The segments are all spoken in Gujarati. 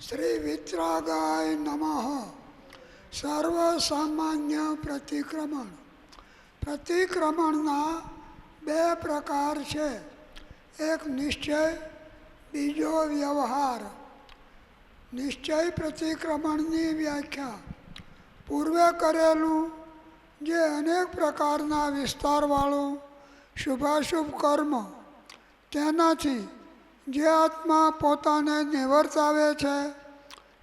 શ્રી વિતરાગાય નમઃ. સર્વ સામાન્ય પ્રતિક્રમણ. પ્રતિક્રમણના બે પ્રકાર છે, એક નિશ્ચય, બીજો વ્યવહાર. નિશ્ચય પ્રતિક્રમણની વ્યાખ્યા પૂર્વે કરેલું જે અનેક પ્રકારના વિસ્તારવાળું શુભાશુભ કર્મ, તેનાથી જે આત્મા પોતાને નિવર્તાવે છે,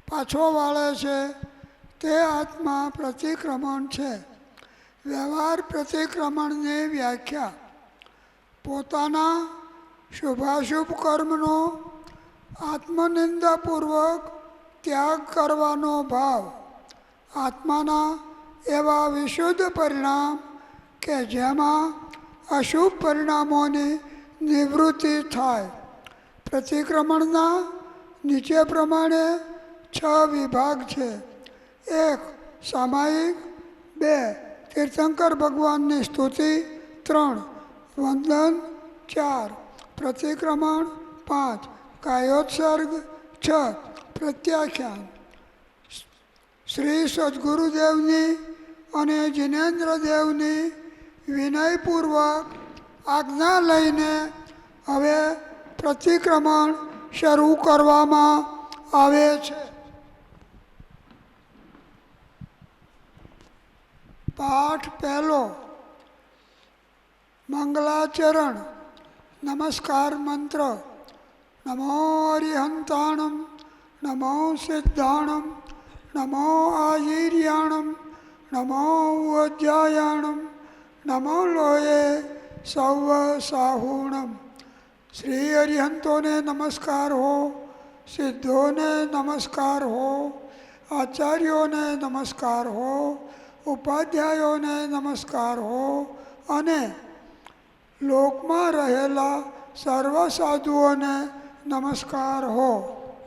પાછો વાળે છે, તે આત્મા પ્રતિક્રમણ છે. વ્યવહાર પ્રતિક્રમણની વ્યાખ્યા પોતાના શુભાશુભ કર્મનો આત્મનિંદાપૂર્વક ત્યાગ કરવાનો ભાવ, આત્માના એવા વિશુદ્ધ પરિણામ કે જેમાં અશુભ પરિણામોની નિવૃત્તિ થાય. પ્રતિક્રમણના નીચે પ્રમાણે 6 વિભાગ છે. 1. સામાયિક. 2. તીર્થંકર ભગવાનની સ્તુતિ. 3. વંદન. 4. પ્રતિક્રમણ. 5. કાયોત્સર્ગ. 6. પ્રત્યાખ્યાન. શ્રી સદગુરુદેવની અને જિનેન્દ્રદેવની વિનયપૂર્વક આજ્ઞા લઈને હવે પ્રતિક્રમણ શરૂ કરવામાં આવે છે. પાઠ પહેલો. મંગલાચરણ. નમસ્કાર મંત્ર. નમો અરિહંતાણમ, નમો સિદ્ધાણમ, નમો આજીર્યાણમ, નમો ઉજ્જાયાણમ, નમો લોયે સૌ સાહુણમ. શ્રી અરિહંતોને નમસ્કાર હો, સિદ્ધોને નમસ્કાર હો, આચાર્યોને નમસ્કાર હો, ઉપાધ્યાયોને નમસ્કાર હો અને લોકમાં રહેલા સર્વ સાધુઓને નમસ્કાર હો.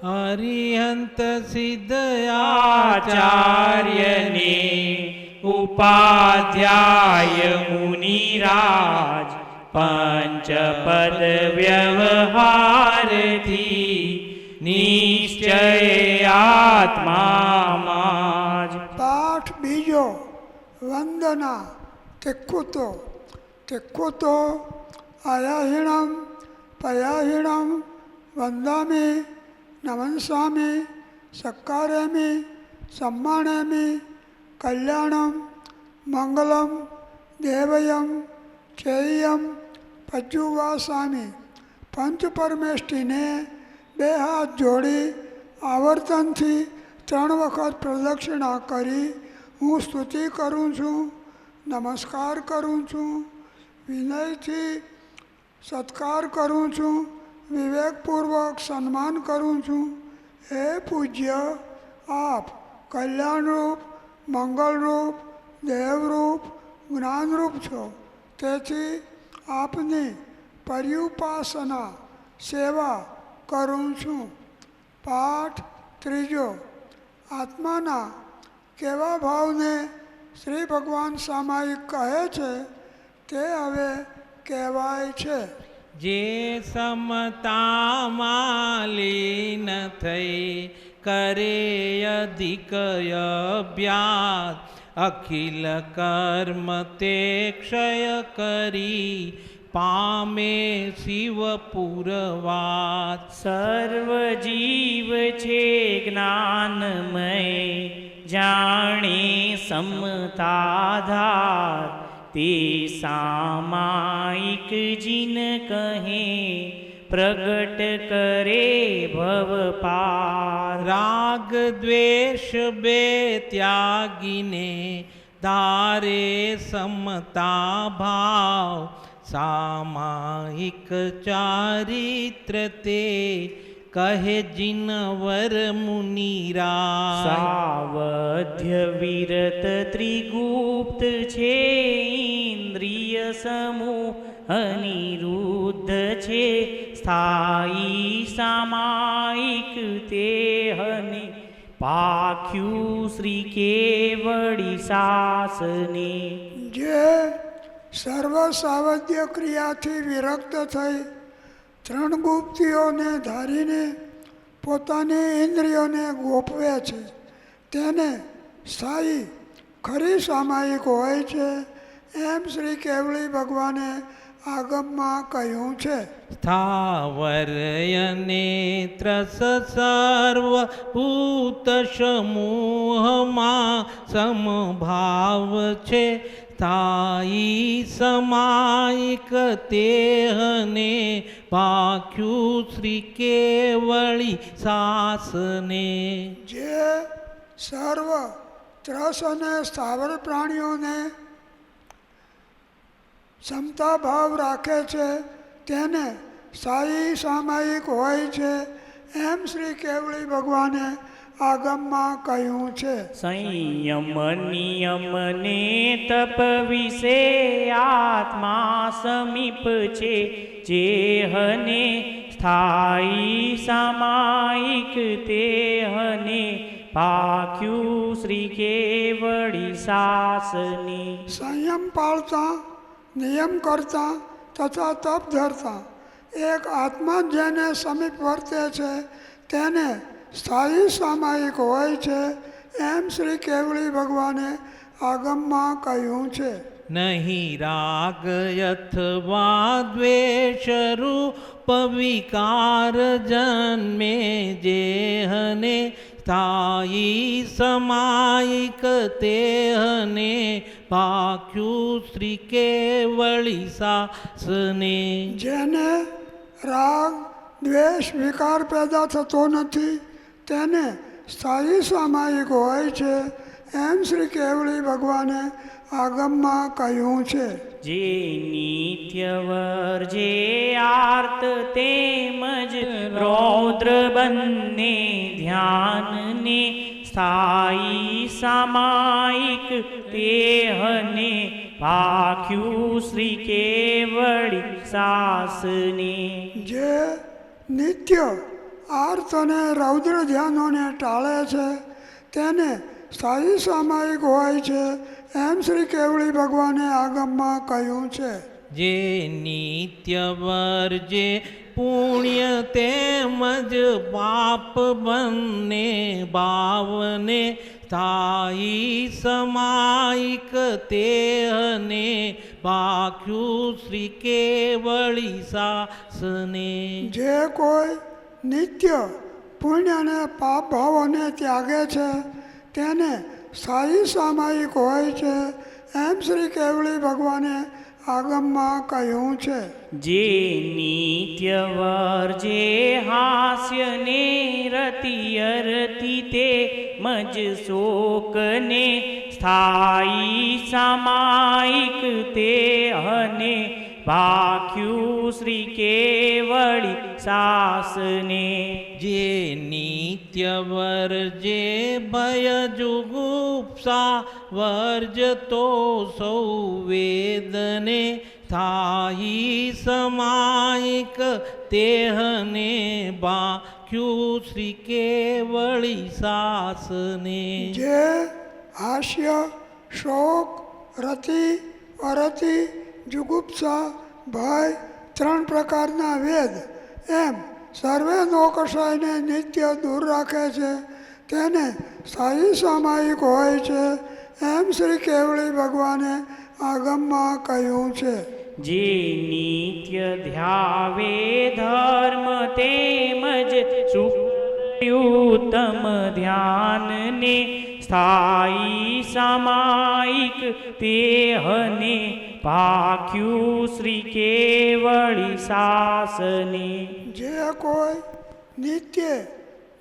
હરિહંત સિદ્ધ આચાર્યને ઉપાધ્યાય મુનિરાજ પંચપદ વ્યવહારથી નિશ્ચય આત્મામાં જ. પાઠ બીજો. વંદના. તિક્કુતો. તિક્કુતો આયાહીણમ પયાહીણમ વંદામિ નમંસામિ સક્કારેમિ સમ્માણેમિ કલ્યાણમ મંગલમ દેવયમ ચેયમ પજ્જુવાસામિ. પંચ પરમેષ્ઠીને 2 હાથ જોડી આવર્તનથી 3 વખત પ્રદક્ષિણા કરી હું સ્તુતિ કરું છું, નમસ્કાર કરું છું, વિનયથી સત્કાર કરું છું, વિવેકપૂર્વક સન્માન કરું છું. હે પૂજ્ય, આપ કલ્યાણરૂપ, મંગલરૂપ, દેવરૂપ, જ્ઞાનરૂપ છો. તેથી આપની પર્યુપાસના સેવા કરું છું. પાઠ ત્રીજો. આત્માના કેવા ભાવને શ્રી ભગવાન સામાયિક કહે છે તે હવે કહેવાય છે. જે સમતામાં લીન થઈ કરે અધિક અભ્યાસ, અખિલ કર્મ તે ક્ષય કરી પામે શિવ પુરવાસ. સર્વ જીવ છે જ્ઞાનમય, જાણે સમતાધાર, તે સામાયિક જીન કહે પ્રગટ કરે ભવ પાર. રાગ દ્વેષ બે ત્યાગીને ધારે સમતા ભાવ, સામાયિક ચારિત્ર તે કહે જિનવર મુનિરા. સાવધ્ય વિરત ત્રિગુપ્ત છે, ઇન્દ્રિય સમૂહ અનિરુદ્ધ છે, સ્થાયી સામાયિક તે હને પાખ્યું શ્રી કેવડી શાસને. જે સર્વ સાવધ્ય ક્રિયાથી વિરક્ત થઈ 3 ગુપ્તિઓને ધારીને પોતાની ઇન્દ્રિયોને ગોપવે છે તેને સ્થાયી ખરી સામાયિક હોય છે એમ શ્રી કેવળી ભગવાને આગમમાં કહ્યું છે. સ્થાવરયનેત્રસ સર્વભૂત સમૂહમાં સમભાવ છે. સ્થાયી સમાયિક તેહને ભાખ્યું શ્રી કેવળી સાસને. જે સર્વ ત્રસ અને સ્થાવર પ્રાણીઓને ક્ષમતા ભાવ રાખે છે તેને સ્થાયી સામાયિક હોય છે એમ શ્રી કેવળી ભગવાને આગમમાં કહ્યું છે. સંયમ નિયમ ને તપ વિશે આત્મા સમીપ છે. જેહને સ્થાયી સામાયિક તેહને પાખ્યું શ્રી કેવળી સાસને. સંયમ પાળતા, નિયમ કરતા તથા તપ ધરતા એક આત્મા જેને સમીપ વર્તે છે તેને સ્થાયી સામાયિક હોય છે એમ શ્રી કેવળી ભગવાને આગમમાં કહ્યું છે. નહીં રાગ અથવા દ્વેષ રૂપ વિકાર જન્મે. જેહને સ્થાયી સમાયિક તેહને ભાખ્યું શ્રી કેવળી સાસને. જેને રાગ દ્વેષ વિકાર પેદા થતો નથી તેને સ્થાયી સામાયિક હોય છે એમ શ્રી કેવળી ભગવાને આગમમાં કહ્યું છે. જે નિત્યવર જે આર્ત તેમજ રૌદ્ર બંને ધ્યાનને સ્થાયી સામાયિક તેહને ભાખ્યું શ્રી કેવળી સાસને. જે નિત્ય આર્ત અને રૌદ્ર ધ્યાનોને ટાળે છે તેને સ્થાયી સામાયિક હોય છે એમ શ્રી કેવળી ભગવાને આગમમાં કહ્યું છે. જે નિત્યવર જે પુણ્ય તેમજ પાપ બંને ભાવને સ્થાયી સમાયિક તેહને ભાખ્યું શ્રી કેવળી સાસને. જે કોઈ નિત્ય પુણ્ય અને પાપ ભાવોને ત્યાગે છે તેને સ્થાયી સામાયિક હોય છે એમ શ્રી કેવળી ભગવાને આગમમાં કહ્યું છે. જે નિત્યવર જે હાસ્ય ને રતિ તે મજ શોકને સ્થાયી સામાયિક તેહને ભાખ્યું શ્રી કેવળી સાસને. જે નિત્યવર જે ભય જુગુપ્સા વર્જતો સૌ વેદને સ્થાયી સમાયિક તેહને ભાખ્યું શ્રી કેવળી સાસને. જે હાસ્ય શોક રતિ અરતિ જુગુપ્સા ભય ત્રણ પ્રકારના વેદ એમ સર્વે નોકષાયને નિત્ય દૂર રાખે છે તેને સ્થાયી સામાયિક હોય છે એમ શ્રી કેવળી ભગવાને આગમમાં કહ્યું છે. જે નિત્ય ધ્યાવે ધર્મ તેમજ સુખયુતમ ધ્યાનને સ્થાયી સામાયિક તેહને ભાખ્યું શ્રી કેવળી સાસને. જે કોઈ નિત્ય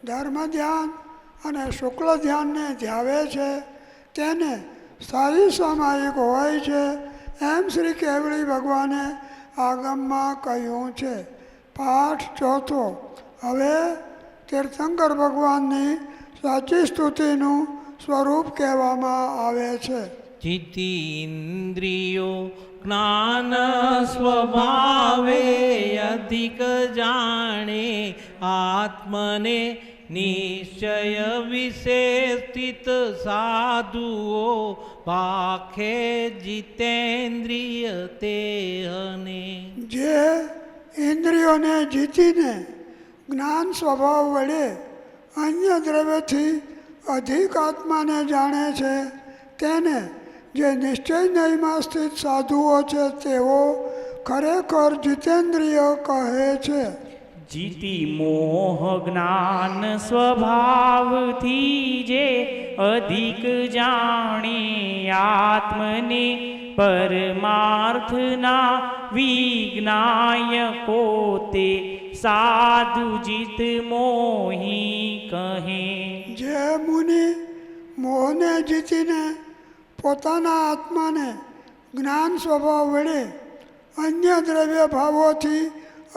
ધર્મ ધ્યાન અને શુક્લ ધ્યાનને ધ્યાવે છે તેને સ્થાયી સામાયિક હોય છે એમ શ્રી કેવળી ભગવાને આગમમાં કહ્યું છે. પાઠ ચોથો. હવે તીર્થંકર ભગવાનની સાચી સ્તુતિનું સ્વરૂપ કહેવામાં આવે છે. ચિત્તિન્દ્રિયો જ્ઞાન સ્વભાવે અધિક જાણે આત્મને નિશ્ચય વિશે સ્થિત સાધુઓ ભાખે જીતેન્દ્રિય તેહને. જે ઇન્દ્રિયોને જીતીને જ્ઞાન સ્વભાવ વડે અન્ય દ્રવ્યથી અધિક આત્માને જાણે છે તેને જે નિશ્ચય નયમાં સ્થિત સાધુઓ છે તેઓ ખરેખર જીતેન્દ્રિય કહે છે. જીતી મોહ જ્ઞાન સ્વભાવથી જે અધિક જાણે આત્મને પરમાર્થના વિજ્ઞાયકો તે સાધુ જીત મોહી કહે. જે મુનિ મોહને જીતીને પોતાના આત્માને જ્ઞાન સ્વભાવ વડે અન્ય દ્રવ્ય ભાવોથી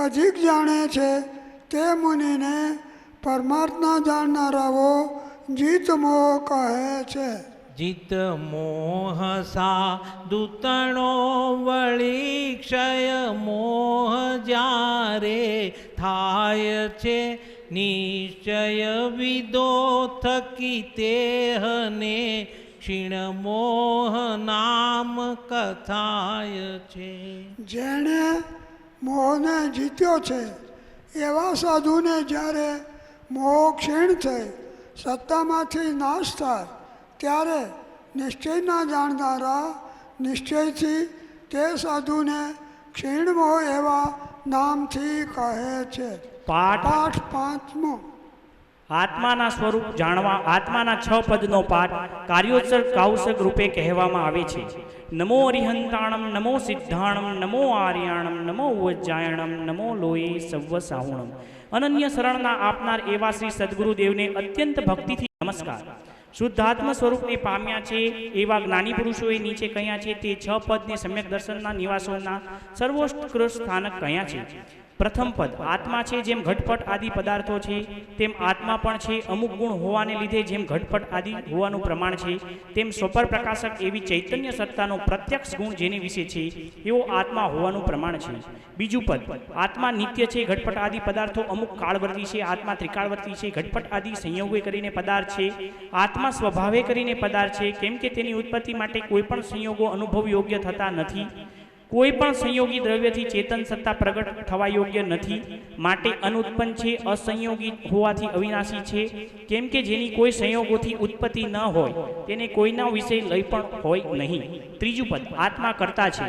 અધિક જાણે છે તે મુનિને પરમાર્થના જાણનારાઓ જીત મોહ કહે છે. જીત મોહ સાધુતણો વળી ક્ષય મોહ જ્યારે થાય છે નિશ્ચય વિદો થકી તેહને ક્ષીણ મોહ નામ કથાય છે. જેણે મોહને જીત્યો છે એવા સાધુને જ્યારે મોહ ક્ષીણ થઈ સત્તામાંથી નાશ થાય ત્યારે નિશ્ચયના જાણનારા નિશ્ચયથી તે સાધુને ક્ષીણ મોહ એવા નામથી કહે છે. પાઠ 5મો. આત્માના સ્વરૂપ જાણવા આત્માના 6 પદનો પાઠ કાર્યોત્સર્ગ કાઉસર્ગ રૂપે કહેવામાં આવે છે. નમો અરિહંતાણમ, નમો સિદ્ધાણમ, નમો આર્યાણમ, નમો ઉજ્જાયણમ, નમો લોયે સવ્વ સાહુણમ. અનન્ય શરણના આપનાર એવા શ્રી સદગુરુદેવને અત્યંત ભક્તિથી નમસ્કાર. શુદ્ધાત્મ સ્વરૂપને પામ્યા છે એવા જ્ઞાની પુરુષોએ નીચે કહ્યા છે તે 6 પદને સમ્યક દર્શનના નિવાસોના સર્વોત્કૃષ્ટ સ્થાનક કહ્યા છે. પ્રથમ પદ આત્મા છે જેમ ઘટપટ આદિ પદાર્થો છે તેમ આત્મા પણ છે. અમુક ગુણ હોવાને લીધે જેમ ઘટપટ આદિ હોવાનું પ્રમાણ છે તેમ સ્વપર પ્રકાશક એવી ચૈતન્ય સત્તાનો પ્રત્યક્ષ ગુણ જેની વિશે છે એવો આત્મા હોવાનું પ્રમાણ છે. બીજું પદ આત્મા નિત્ય છે. ઘટપટ આદિ પદાર્થો અમુક કાળવર્તી છે. આત્મા ત્રિકાળવર્તી છે. ઘટપટ આદિ સંયોગે કરીને પદાર્થ છે. આત્મા સ્વભાવે કરીને પદાર્થ છે કેમ કે તેની ઉત્પત્તિ માટે કોઈ પણ સંયોગો અનુભવ યોગ્ય થતા નથી. કોઈ પણ સંયોગી દ્રવ્યથી ચેતન સત્તા પ્રગટ થવા યોગ્ય નથી માટે અનુત્પન્ન છે. અસંયોગી હોવાથી અવિનાશી છે કેમ કે જેની કોઈ સંયોગોથી ઉત્પત્તિ ન હોય તેને કોઈના વિશે લય પણ હોય નહીં. ત્રીજું પદ આત્મા કરતા છે.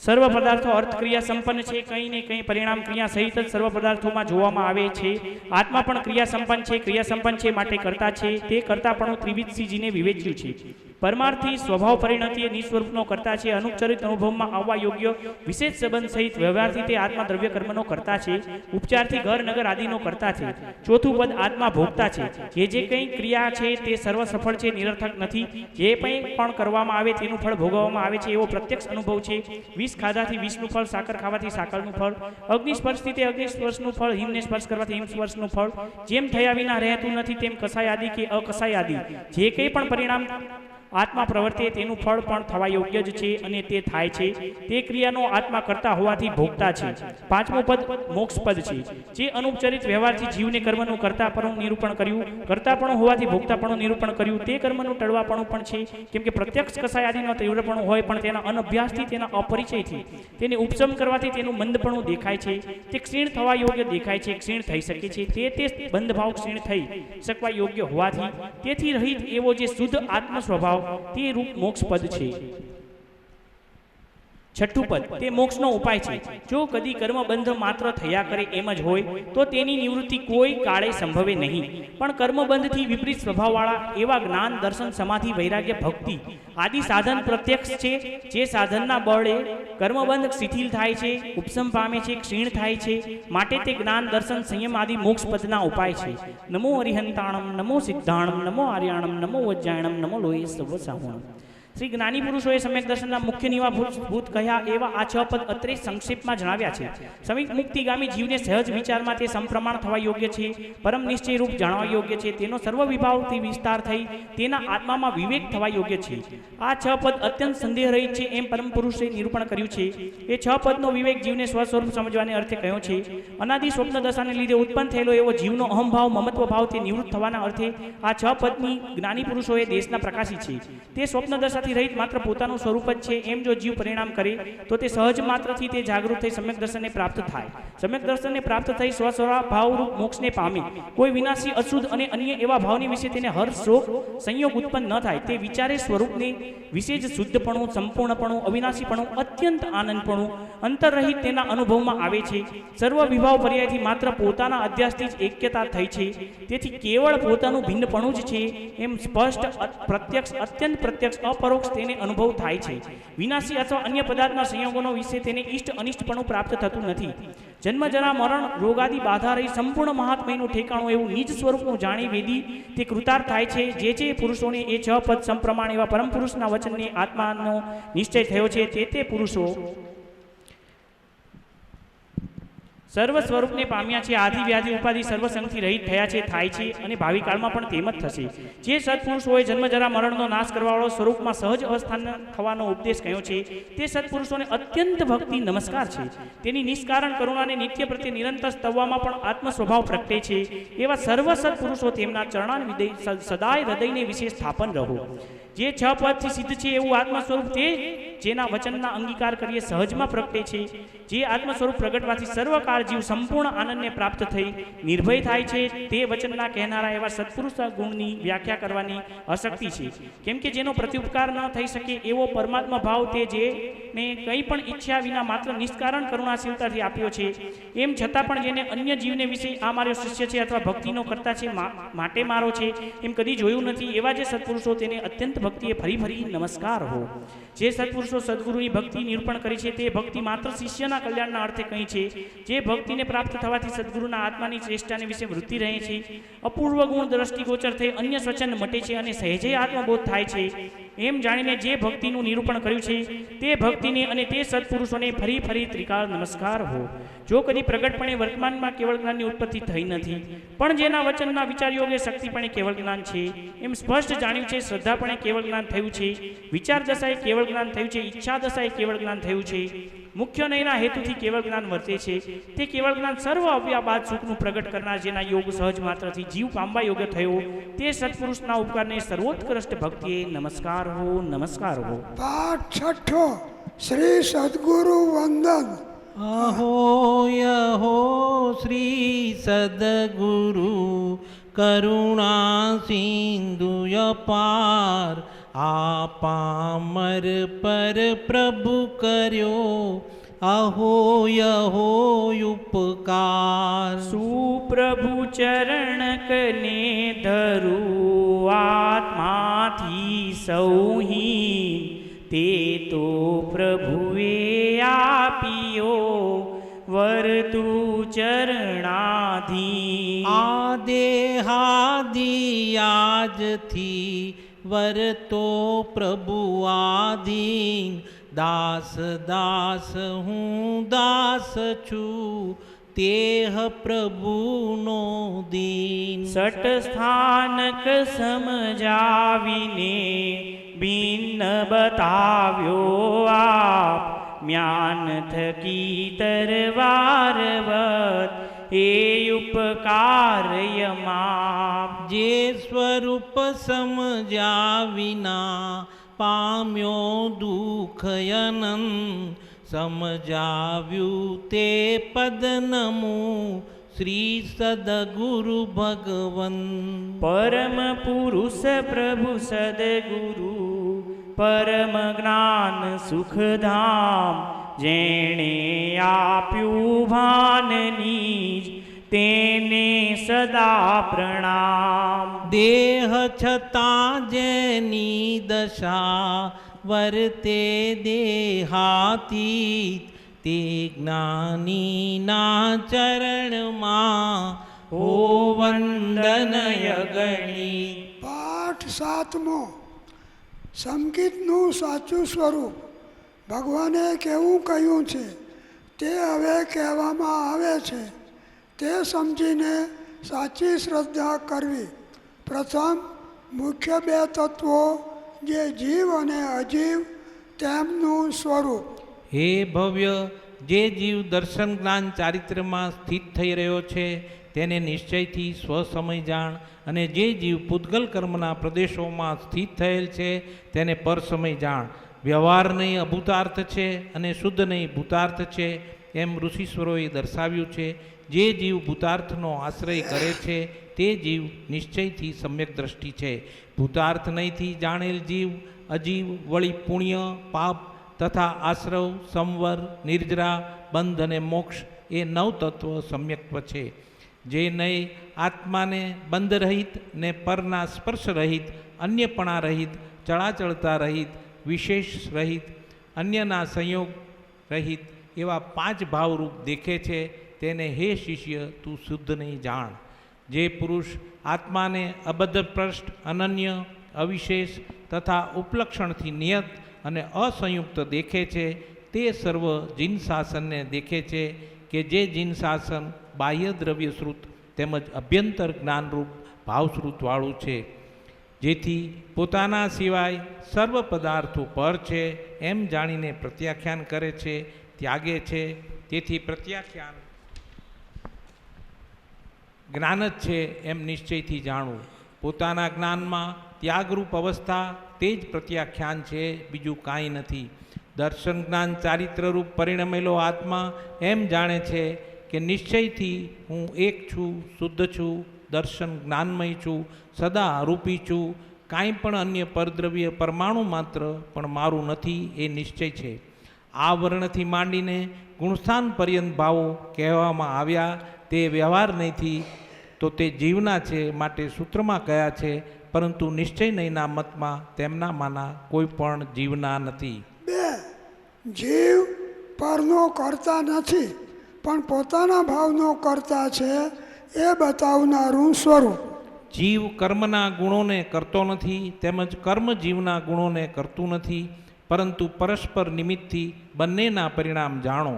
સર્વ પદાર્થો અર્થક્રિયા સંપન્ન છે. કંઈ ને કંઈ પરિણામ ક્રિયા સહિત જ સર્વ પદાર્થોમાં જોવામાં આવે છે. આત્મા પણ ક્રિયા સંપન્ન છે. ક્રિયા સંપન્ન છે માટે કરતા છે. તે કરતાપણું ત્રિવિધસિંહજીને વિવેચ્યું છે. પરમાર્થી સ્વભાવ પરિણતિએ નિસ્વરૂપનો કરતા છે. અનુપચરિત અનુભવમાં આવવા યોગ્ય વિશેષ સંબંધ સહિત વ્યવહારથી તે આત્મા દ્રવ્ય કર્મનો કરતા છે. ઉપચારથી ઘર નગર આદિનો કરતા છે. ચોથું પદ આત્મા ભોગતા છે. જે કંઈ ક્રિયા છે તે સર્વ સફળ છે, નિરર્થક નથી. જે કંઈ પણ કરવામાં આવે તેનું ફળ ભોગવવામાં આવે છે એવો પ્રત્યક્ષ અનુભવ છે. વિષ ખાધાથી વિષનું ફળ, સાકર ખાવાથી સાકરનું ફળ, અગ્નિ સ્પર્શથી તે અગ્નિ સ્પર્શનું ફળ, હિમને સ્પર્શ કરવાથી હિમ સ્પર્શનું ફળ, જેમ થયા વિના રહેતું નથી તેમ કસાય આદિ કે અકસાય આદિ જે કંઈ પણ પરિણામ આત્મા પ્રવર્તે તેનું ફળ પણ થવા યોગ્ય જ છે અને તે થાય છે. તે ક્રિયાનો આત્મા કરતા હોવાથી ભોગતા છે. પાંચમું પદ મોક્ષ પદ છે. જે અનુપચરિત વ્યવહારથી જીવને કર્મનું કરતાપણું નિરૂપણ કર્યું, કરતાપણું હોવાથી ભોગતાપણું નિરૂપણ કર્યું. તે કર્મનું ટળવાપણું પણ છે કેમ કે પ્રત્યક્ષ કસાય આદિનો તીવ્રપણું હોય પણ તેના અનભ્યાસથી, તેના અપરિચયથી તેને ઉપશમ કરવાથી તેનું મંદપણું દેખાય છે. તે ક્ષીણ થવા યોગ્ય દેખાય છે, ક્ષીણ થઈ શકે છે. તે બંધભાવ ક્ષીણ થઈ શકવા યોગ્ય હોવાથી તેથી રહિત એવો જે શુદ્ધ આત્મ સ્વભાવ તે રૂપ મોક્ષ પદ છે. છઠ્ઠું પદ તે મોક્ષનો ઉપાય છે. જો કદી કર્મબંધ માત્ર થયા કરે એમ જ હોય તો તેની નિવૃત્તિ કોઈ કાળે સંભવે નહીં. પણ કર્મબંધથી વિપરીત સ્વભાવવાળા એવા જ્ઞાન, દર્શન, સમાધિ, વૈરાગ્ય, ભક્તિ આદિ સાધન પ્રત્યક્ષ છે. જે સાધનના બળે કર્મબંધ શિથિલ થાય છે, ઉપશમ પામે છે, ક્ષીણ થાય છે. માટે તે જ્ઞાન, દર્શન, સંયમ આદિ મોક્ષ પદના ઉપાય છે. નમો અરિહંતાણમ, નમો સિદ્ધાણમ, નમો આર્યાણમ, નમો વજ્જાયણમ, નમો લોહી સર્વ સાહુણમ. શ્રી જ્ઞાની પુરુષોએ સમ્યક દર્શનના મુખ્ય નિવાભૂત કહ્યા એવા આ 6 પદ અત્રે સંક્ષેપમાં જણાવ્યા છે. સમીપ મુક્તિગામી જીવને સહજ વિચારમાં તે સમપ્રમાણ થવા યોગ્ય છે, પરમ નિશ્ચય રૂપ જાણવા યોગ્ય છે. તેનો સર્વ વિભાવથી વિસ્તાર થઈ તેના આત્મામાં વિવેક થવા યોગ્ય છે. આ 6 પદ અત્યંત સંદેહ રહિત છે એમ પરમ પુરુષે નિરૂપણ કર્યું છે. એ 6 પદનો વિવેક જીવને સ્વસ્વરૂપ સમજવાને અર્થે કહ્યો છે. અનાદિ સ્વપ્ન દશાને લીધે ઉત્પન્ન થયેલો એવો જીવનો અહમભાવ, મમત્વ ભાવ તે નિવૃત્ત થવાના અર્થે આ 6 પદની જ્ઞાની પુરુષોએ દેશના પ્રકાશી છે. તે સ્વપ્ન દશા દશાથી રહિત માત્ર પોતાનું સ્વરૂપ જ છે એમ જો જીવ પરિણામ કરે તો તે સહજ માત્રથી તે જાગૃત થઈ સમ્યક દર્શનને પ્રાપ્ત થાય. સમ્યક દર્શનને પ્રાપ્ત થઈ સ્વસ્વભાવરૂપ મોક્ષને પામી કોઈ વિનાશી અશુદ્ધ અને અન્ય એવા ભાવની વિશે તેને હર્ષ શોક સંયોગ ઉત્પન્ન ન થાય. તે વિચારે સ્વરૂપને વિશે જ શુદ્ધપણું, સંપૂર્ણપણું, અવિનાશીપણું, અત્યંત આનંદપણું અંતરરહિત તેના અનુભવમાં આવે છે. સર્વ વિભાવ પર્યાયથી માત્ર પોતાના અધ્યાસથી જ એક્યતા થઈ છે. તેથી કેવળ પોતાનું ભિન્નપણું જ છે એમ સ્પષ્ટ પ્રત્યક્ષ, અત્યંત પ્રત્યક્ષ, અપરોક્ષ તેને અનુભવ થાય છે. વિનાશી અથવા અન્ય પદાર્થના સંયોગોનો વિશે તેને ઇષ્ટ અનિષ્ટપણું પ્રાપ્ત થતું નથી. જન્મ જરા મરણ રોગાદી બાધા રહી સંપૂર્ણ મહાત્મયનું ઠેકાણું એવું નિજ સ્વરૂપનું જાણી વેદી તે કૃતાર્થ થાય છે. જે પુરુષોને એ છ પદ સંપ્રમાણ એવા પરમ પુરુષના વચનને આત્માનો નિશ્ચય થયો છે તે પુરુષો સર્વ સ્વરૂપને પામ્યા છે. આદિ વ્યાધિ ઉપાધિ સર્વસંગથી રહિત થયા છે, થાય છે અને ભાવિ કાળમાં પણ તેમ જ થશે. જે સત્પુરુષોએ જન્મ જરા મરણનો નાશ કરવાવાળો સ્વરૂપમાં સહજ અવસ્થાન થવાનો ઉપદેશ કહ્યો છે તે સત્પુરુષોને અત્યંત ભક્તિ નમસ્કાર છે. તેની નિષ્કારણ કરુણાને નિત્ય પ્રત્યે નિરંતર સ્તવવામાં પણ આત્મ સ્વભાવ પ્રગટે છે. એવા સર્વ સત્પુરુષો તેમના ચરણાન વિદય સદાય હૃદયને વિશે સ્થાપન રહો. જે છ પદથી સિદ્ધ છે એવું આત્મ સ્વરૂપ તે જેના વચનના અંગીકાર કરીએ સહજમાં પ્રગટે છે. જે આત્મ સ્વરૂપ પ્રગટવાથી સર્વકાળ જીવ સંપૂર્ણ આનંદને પ્રાપ્ત થઈ નિર્ભય થાય છે તે વચનના કહેનારા એવા સત્પુરુષ ગુણની વ્યાખ્યા કરવાની અશક્તિ છે. કેમ કે જેનો પ્રત્યુપકાર ન થઈ શકે એવો પરમાત્મા ભાવ તે જેને કંઈ પણ ઈચ્છા વિના માત્ર નિષ્કારણ કરુણાશીલતાથી આપ્યો છે, એમ છતાં પણ જેને અન્ય જીવને વિશે આ મારો શિષ્ય છે અથવા ભક્તિનો કરતા છે માટે મારો છે એમ કદી જોયું નથી એવા જે સત્પુરુષો તેને અત્યંત ભક્તિએ ફરી ફરી નમસ્કાર હો. જે સત્પુરુષો સદગુરુની ભક્તિ નિરૂપણ કરી છે તે ભક્તિ માત્ર શિષ્યના કલ્યાણના અર્થે કહી છે. જે ભક્તિને પ્રાપ્ત થવાથી સદગુરુના આત્માની શ્રેષ્ઠતાની વિશે વૃત્તિ રહે છે, અપૂર્વ ગુણ દ્રષ્ટિગોચર થઈ અન્ય સ્વચન મટે છે અને સહેજે આત્મબોધ થાય છે. એમ જાણીને જે ભક્તિનું નિરૂપણ કર્યું છે તે ભક્તિને અને તે સત્પુરુષોને ફરી ફરી ત્રિકાળ નમસ્કાર હો. જો કદી પ્રગટપણે વર્તમાનમાં કેવળ જ્ઞાનની ઉત્પત્તિ થઈ નથી, પણ જેના વચનના વિચારયોગે શક્તિપણે કેવળ જ્ઞાન છે એમ સ્પષ્ટ જાણ્યું છે. શ્રદ્ધાપણે કેવળ જ્ઞાન થયું છે, વિચાર દશાએ કેવળ જ્ઞાન થયું છે, ઈચ્છા દશાએ કેવળ જ્ઞાન થયું છે, મુખ્ય નયના હેતુથી કેવળ જ્ઞાન વર્તે છે. તે કેવળ જ્ઞાન સર્વ અવ્યા બાદ સુખનું પ્રગટ કરનાર જેના યોગ સહજ માત્રથી જીવ પામવા યોગ્ય થયો તે સત્પુરુષના ઉપકારને સર્વોત્કૃષ્ટ ભક્તિએ નમસ્કાર હો, નમસ્કાર હો. પાઠ છઠ્ઠો શ્રી સદગુરુ વંદન. અહો યહો શ્રી સદગુરુ કરુણા સિંધુ અપાર આપામર પર પ્રભુ કર્યો અહો યહો ઉપકાર. સુપ્રભુ ચરણ કને ધરું આત્માથી સૌહી તે તો પ્રભુએ આપ્યો વર્તુ ચરણાધી. આદેહાદી આજથી વરતો પ્રભુ આધીન દાસ દાસ હું દાસ છું તેહ પ્રભુનો દીન. સટ સ્થાનક સમજાવીને ભિન્ન બતાવ્યો આપ જ્ઞાન થકી તરવારવત એ ઉપકારયમાં. જે સ્વરૂપ સમજ્યા વિના પામ્યો દુઃખયનન સમજાવ્યું તે પદનમું શ્રી સદગુરુ ભગવન. પરમ પુરુષ પ્રભુ સદગુરુ પરમ જ્ઞાન સુખધામ જેણે આપ્યું ભાનની તેને સદા પ્રણામ. દેહ છતાં જેની દશા વર્તે દેહાતીત તે જ્ઞાનીના ચરણમાં હો વંદનય ગણી. પાઠ સાતમો સંગીતનું સાચું સ્વરૂપ. ભગવાને કેવું કહ્યું છે તે હવે કહેવામાં આવે છે તે સમજીને સાચી શ્રદ્ધા કરવી. પ્રથમ મુખ્ય બે તત્વો જે જીવ અને અજીવ તેમનું સ્વરૂપ. હે ભવ્ય જે જીવ દર્શન જ્ઞાન ચારિત્ર્યમાં સ્થિત થઈ રહ્યો છે તેને નિશ્ચયથી સ્વસમય જાણ, અને જે જીવ પૂતગલ કર્મના પ્રદેશોમાં સ્થિત થયેલ છે તેને પરસમય જાણ. વ્યવહાર નહીં અભૂતાર્થ છે અને શુદ્ધ નહીં ભૂતાર્થ છે એમ ઋષિશ્વરોએ દર્શાવ્યું છે. જે જીવ ભૂતાર્થનો આશ્રય કરે છે તે જીવ નિશ્ચયથી સમ્યક દ્રષ્ટિ છે. ભૂતાર્થ નહીંથી જાણેલ જીવ અજીવ વળી પુણ્ય પાપ તથા આશ્રવ સંવર નિર્જરા બંધ અને મોક્ષ એ નવ તત્વ સમ્યક્ત્વ છે. જે નહીં આત્માને બંધ રહિત ને પરના સ્પર્શ રહિત અન્યપણા રહિત ચળાચળતા રહિત વિશેષ રહિત અન્યના સંયોગ રહિત એવા પાંચ ભાવરૂપ દેખે છે તેને હે શિષ્ય તું શુદ્ધ નહીં જાણ. જે પુરુષ આત્માને અબદ્ધપ્રષ્ટ અનન્ય અવિશેષ તથા ઉપલક્ષણથી નિયત અને અસંયુક્ત દેખે છે તે સર્વ જીન શાસનને દેખે છે કે જે જીન શાસન બાહ્ય દ્રવ્યશ્રુત તેમજ અભ્યંતર જ્ઞાનરૂપ ભાવશ્રુતવાળું છે. જેથી પોતાના સિવાય સર્વ પદાર્થો પર છે એમ જાણીને પ્રત્યાખ્યાન કરે છે, ત્યાગે છે. તેથી પ્રત્યાખ્યાન જ્ઞાન જ છે એમ નિશ્ચયથી જાણવું. પોતાના જ્ઞાનમાં ત્યાગરૂપ અવસ્થા તે જ પ્રત્યાખ્યાન છે, બીજું કાંઈ નથી. દર્શન જ્ઞાન ચારિત્રરૂપ પરિણમેલો આત્મા એમ જાણે છે કે નિશ્ચયથી હું એક છું, શુદ્ધ છું, દર્શન જ્ઞાનમય છું, સદા આરૂપી છું. કાંઈ પણ અન્ય પરદ્રવ્ય પરમાણુ માત્ર પણ મારું નથી એ નિશ્ચય છે. આ વર્ણથી માંડીને ગુણસ્થાન પર્યંત ભાવો કહેવામાં આવ્યા તે વ્યવહાર નહીંથી તો તે જીવના છે માટે સૂત્રમાં કયા છે, પરંતુ નિશ્ચય નહીંના મતમાં તેમનામાંના કોઈ પણ જીવના નથી. 2. જીવ પરનો કરતા નથી પણ પોતાના ભાવનો કરતા છે એ બતાવનારું સ્વરૂપ. જીવ કર્મના ગુણોને કરતો નથી તેમજ કર્મ જીવના ગુણોને કરતું નથી, પરંતુ પરસ્પર નિમિત્તથી બંનેના પરિણામ જાણો.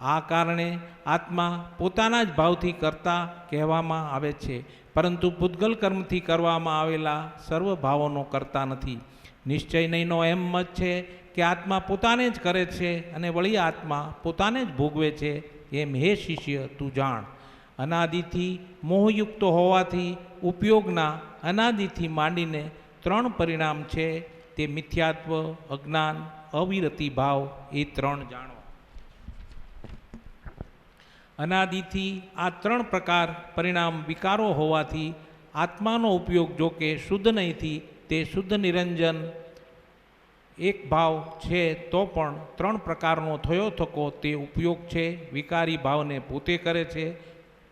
આ કારણે આત્મા પોતાના જ ભાવથી કરતા કહેવામાં આવે છે, પરંતુ પૂતગલ કર્મથી કરવામાં આવેલા સર્વ ભાવોનો કરતા નથી. નિશ્ચય નહીંનો એમ મત છે કે આત્મા પોતાને જ કરે છે અને વળી આત્મા પોતાને જ ભોગવે છે એમ હે શિષ્ય તું જાણ. અનાદિથી મોહયુક્ત હોવાથી ઉપયોગના અનાદિથી માંડીને 3 પરિણામ છે તે મિથ્યાત્વ, અજ્ઞાન, અવિરતિ ભાવ એ 3 જાણો. અનાદિથી આ 3 પ્રકાર પરિણામ વિકારો હોવાથી આત્માનો ઉપયોગ જો કે શુદ્ધ નહીંથી તે શુદ્ધ નિરંજન એક ભાવ છે તો પણ 3 પ્રકારનો થયો થકો તે ઉપયોગ છે. વિકારી ભાવને પોતે કરે છે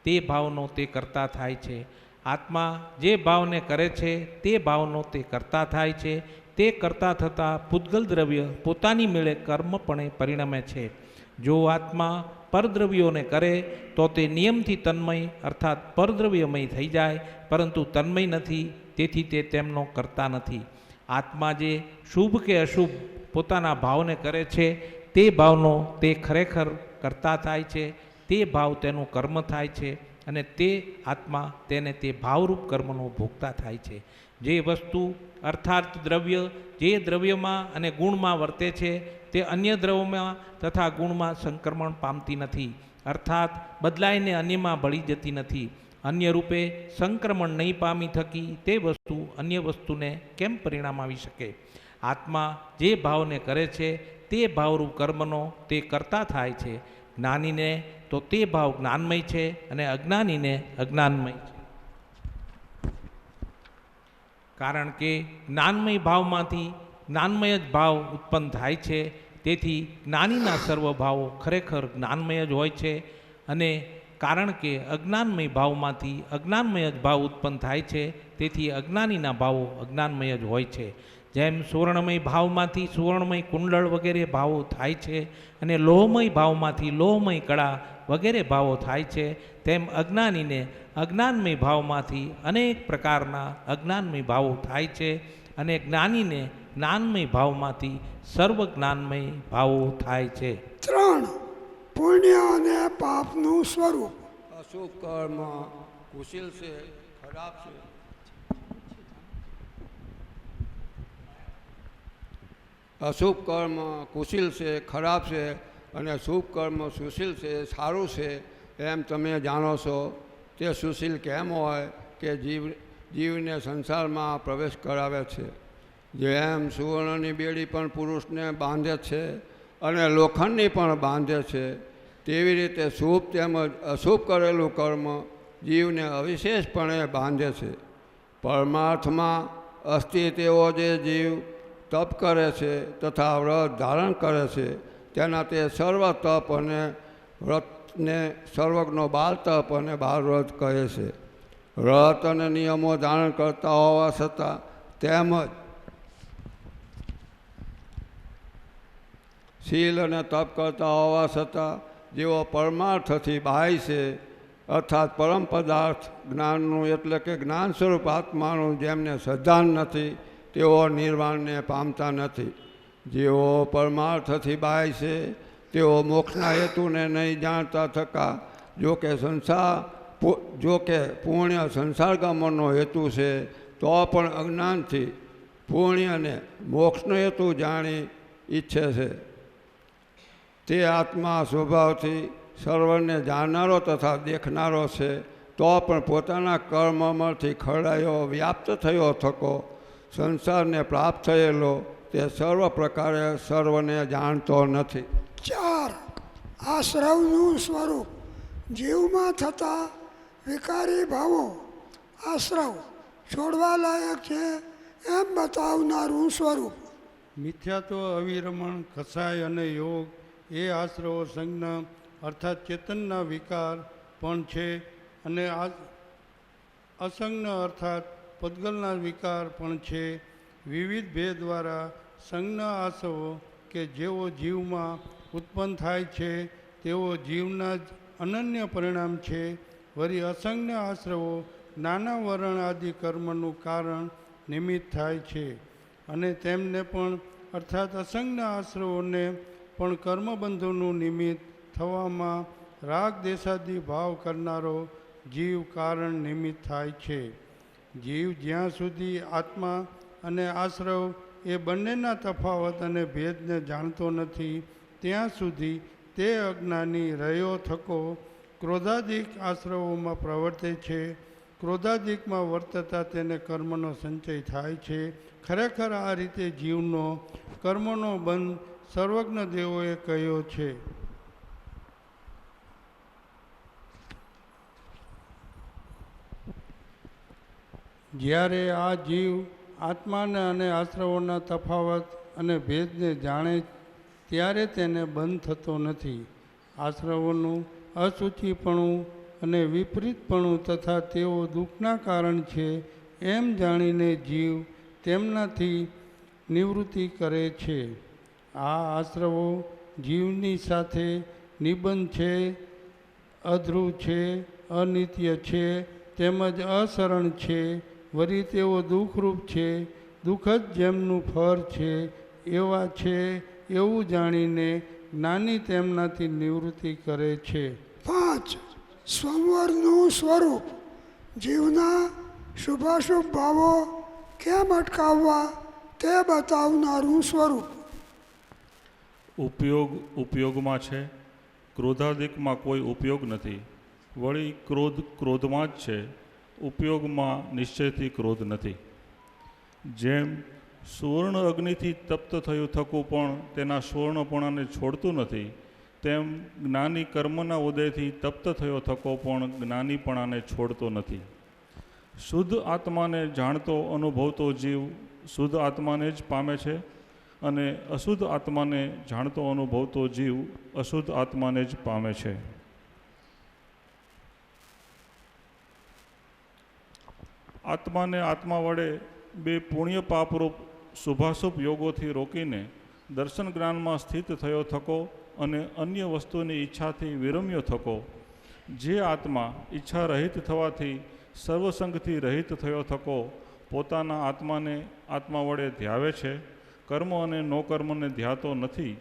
તે ભાવનો તે કરતા થાય છે. આત્મા જે ભાવને કરે છે તે ભાવનો તે કરતા થાય છે. તે કરતા થતાં પૂતગલ દ્રવ્ય પોતાની મેળે કર્મપણે પરિણમે છે. જો આત્મા પરદ્રવ્યોને કરે તો તે નિયમથી તન્મય અર્થાત પરદ્રવ્યમય થઈ જાય, પરંતુ તન્મય નથી, તેથી તે તેમનો કરતા નથી. આત્મા જે શુભ કે અશુભ પોતાના ભાવને કરે છે તે ભાવનો તે ખરેખર કરતા થાય છે. તે ભાવ તેનું કર્મ થાય છે અને તે આત્મા તેને તે ભાવરૂપ કર્મનો ભોગતા થાય છે. જે વસ્તુ અર્થાત દ્રવ્ય જે દ્રવ્યમાં અને ગુણમાં વર્તે છે તે અન્ય દ્રવ્યમાં તથા ગુણમાં સંક્રમણ પામતી નથી, અર્થાત બદલાઈને અન્યમાં ભળી જતી નથી. અન્ય રૂપે સંક્રમણ નહીં પામી થકી તે વસ્તુ અન્ય વસ્તુને કેમ પરિણામ આવી શકે? આત્મા જે ભાવને કરે છે તે ભાવરૂપ કર્મનો તે કરતા થાય છે. જ્ઞાનીને તો તે ભાવ જ્ઞાનમય છે અને અજ્ઞાનીને અજ્ઞાનમય છે. કારણ કે જ્ઞાનમય ભાવમાંથી જ્ઞાનમય જ ભાવ ઉત્પન્ન થાય છે. તેથી જ્ઞાનીના સર્વ ભાવો ખરેખર જ્ઞાનમય જ હોય છે, અને કારણ કે અજ્ઞાનમય ભાવમાંથી અજ્ઞાનમય જ ભાવ ઉત્પન્ન થાય છે, તેથી અજ્ઞાનીના ભાવો અજ્ઞાનમય જ હોય છે. જેમ સુવર્ણમય ભાવમાંથી સુવર્ણમય કુંડળ વગેરે ભાવો થાય છે અને લોહમય ભાવમાંથી લોહમય કળા વગેરે ભાવો થાય છે, તેમ અજ્ઞાનીને અજ્ઞાનમય ભાવમાંથી અનેક પ્રકારના અજ્ઞાનમય ભાવો થાય છે, અને જ્ઞાનીને જ્ઞાનમય ભાવમાંથી સર્વ જ્ઞાનમય ભાવો થાય છે. 3. પુણ્ય અને પાપનું સ્વરૂપ. અશુભ કર્મ કુશલ છે, ખરાબ છે. અશુભ કર્મ કુશલ છે, ખરાબ છે, અને શુભ કર્મ સુશીલ છે, સારું છે એમ તમે જાણો છો. તે સુશીલ કેમ હોય કે જીવને સંસારમાં પ્રવેશ કરાવે છે. જેમ સુવર્ણની બેડી પણ પુરુષને બાંધે છે અને લોખંડની પણ બાંધે છે, તેવી રીતે શુભ તેમજ અશુભ કરેલું કર્મ જીવને અવિશેષપણે બાંધે છે. પરમાર્થમાં અસ્થિ તેવો જે જીવ તપ કરે છે તથા વ્રત ધારણ કરે છે, તેના તે સર્વ તપ અને વ્રતને સર્વજ્ઞનો બાલ તપ અને બાલ વ્રત કહે છે. વ્રત અને નિયમો ધારણ કરતા હોવા છતાં તેમજ શીલ અને તપ કરતા હોવા છતાં જેઓ પરમાર્થથી બાહ્ય છે, અર્થાત પરમ પદાર્થ જ્ઞાનનું એટલે કે જ્ઞાન સ્વરૂપ આત્માનું જેમને શ્રદ્ધા નથી, તેઓ નિર્વાણને પામતા નથી. જેઓ પરમાર્થથી બાહ્ય છે તેઓ મોક્ષના હેતુને નહીં જાણતા થકા જો કે પુણ્ય સંસારગમનનો હેતુ છે, તો પણ અજ્ઞાનથી પુણ્યને મોક્ષનો હેતુ જાણી ઈચ્છે છે. તે આત્મા સ્વભાવથી સર્વને જાણનારો તથા દેખનારો છે, તો પણ પોતાના કર્મમાંથી ખરડાયો વ્યાપ્ત થયો થકો સંસારને પ્રાપ્ત થયેલો તે સર્વ પ્રકારે સર્વને જાણતો નથી. 4. આશ્રવનું સ્વરૂપ. જીવમાં થતા વિકારી ભાવો આશ્રવ છોડવા લાયક છે એમ બતાવનારું સ્વરૂપ. મિથ્યાત્વ, અવિરમણ, કસાય અને યોગ એ આશ્રવો સંજ્ઞ અર્થાત ચેતનના વિકાર પણ છે અને અસંજ્ઞ અર્થાત પદ્ગલના વિકાર પણ છે. વિવિધ ભેદ દ્વારા સંજ્ઞ આશ્રવો કે જેઓ જીવમાં ઉત્પન્ન થાય છે તેઓ જીવના જ અનન્ય પરિણામ છે. વળી અસંજ્ઞ આશ્રવો નાના વર્ણ આદિ કર્મનું કારણ નિમિત્ત થાય છે અને તેમને પણ અર્થાત અસંજ્ઞ આશ્રવોને પણ કર્મબંધોનું નિમિત્ત થવામાં રાગ દેશાદી ભાવ કરનારો જીવ કારણ નિમિત્ત થાય છે. જીવ જ્યાં સુધી આત્મા અને આશ્રવ એ બંનેના તફાવત અને ભેદને જાણતો નથી, ત્યાં સુધી તે અજ્ઞાની રહ્યો થકો ક્રોધાદિક આશ્રવોમાં પ્રવર્તે છે. ક્રોધાદિકમાં વર્તતા તેને કર્મનો સંચય થાય છે. ખરેખર આ રીતે જીવનો કર્મનો બંધ સર્વજ્ઞ દેવોએ કહ્યો છે. જ્યારે આ જીવ આત્માને અને આશ્રવોના તફાવત અને ભેદને જાણે ત્યારે તેને બંધ થતો નથી. આશ્રવોનું અસૂચિપણું અને વિપરીતપણું તથા તેઓ દુઃખના કારણ છે એમ જાણીને જીવ તેમનાથી નિવૃત્તિ કરે છે. આ આશ્રવો જીવની સાથે નિબંધ છે, અધ્રુવ છે, અનિત્ય છે તેમજ અસરણ છે. વળી તેઓ દુઃખરૂપ છે, દુઃખ જ જેમનું ફળ છે એવા છે એવું જાણીને જ્ઞાની તેમનાથી નિવૃત્તિ કરે છે. 5. સંવરનું સ્વરૂપ. જીવના શુભાશુભ ભાવો કેમ અટકાવવા તે બતાવનારું સ્વરૂપ. ઉપયોગમાં છે, ક્રોધાદિકમાં કોઈ ઉપયોગ નથી. વળી ક્રોધમાં જ છે, ઉપયોગમાં નિશ્ચયથી ક્રોધ નથી. જેમ સુવર્ણ અગ્નિથી તપ્ત થયું થકું પણ તેના સુવર્ણપણાને છોડતું નથી, તેમ જ્ઞાની કર્મના ઉદયથી તપ્ત થયો થકો પણ જ્ઞાનીપણાને છોડતો નથી. શુદ્ધ આત્માને જાણતો અનુભવતો જીવ શુદ્ધ આત્માને જ પામે છે અને અશુદ્ધ આત્માને જાણતો અનુભવતો જીવ અશુદ્ધ આત્માને જ પામે છે. આત્માને આત્મા વડે બે પુણ્ય પાપરૂપ શુભાશુભ યોગોથી રોકીને દર્શન જ્ઞાનમાં સ્થિત થયો થકો અને અન્ય વસ્તુની ઈચ્છાથી વિરમ્યો થકો, જે આત્મા ઈચ્છા રહિત થવાથી સર્વસંગથી રહિત થયો થકો પોતાના આત્માને આત્મા વડે ધ્યાવે છે, કર્મ અને નોકર્મને ધ્યાતો નથી,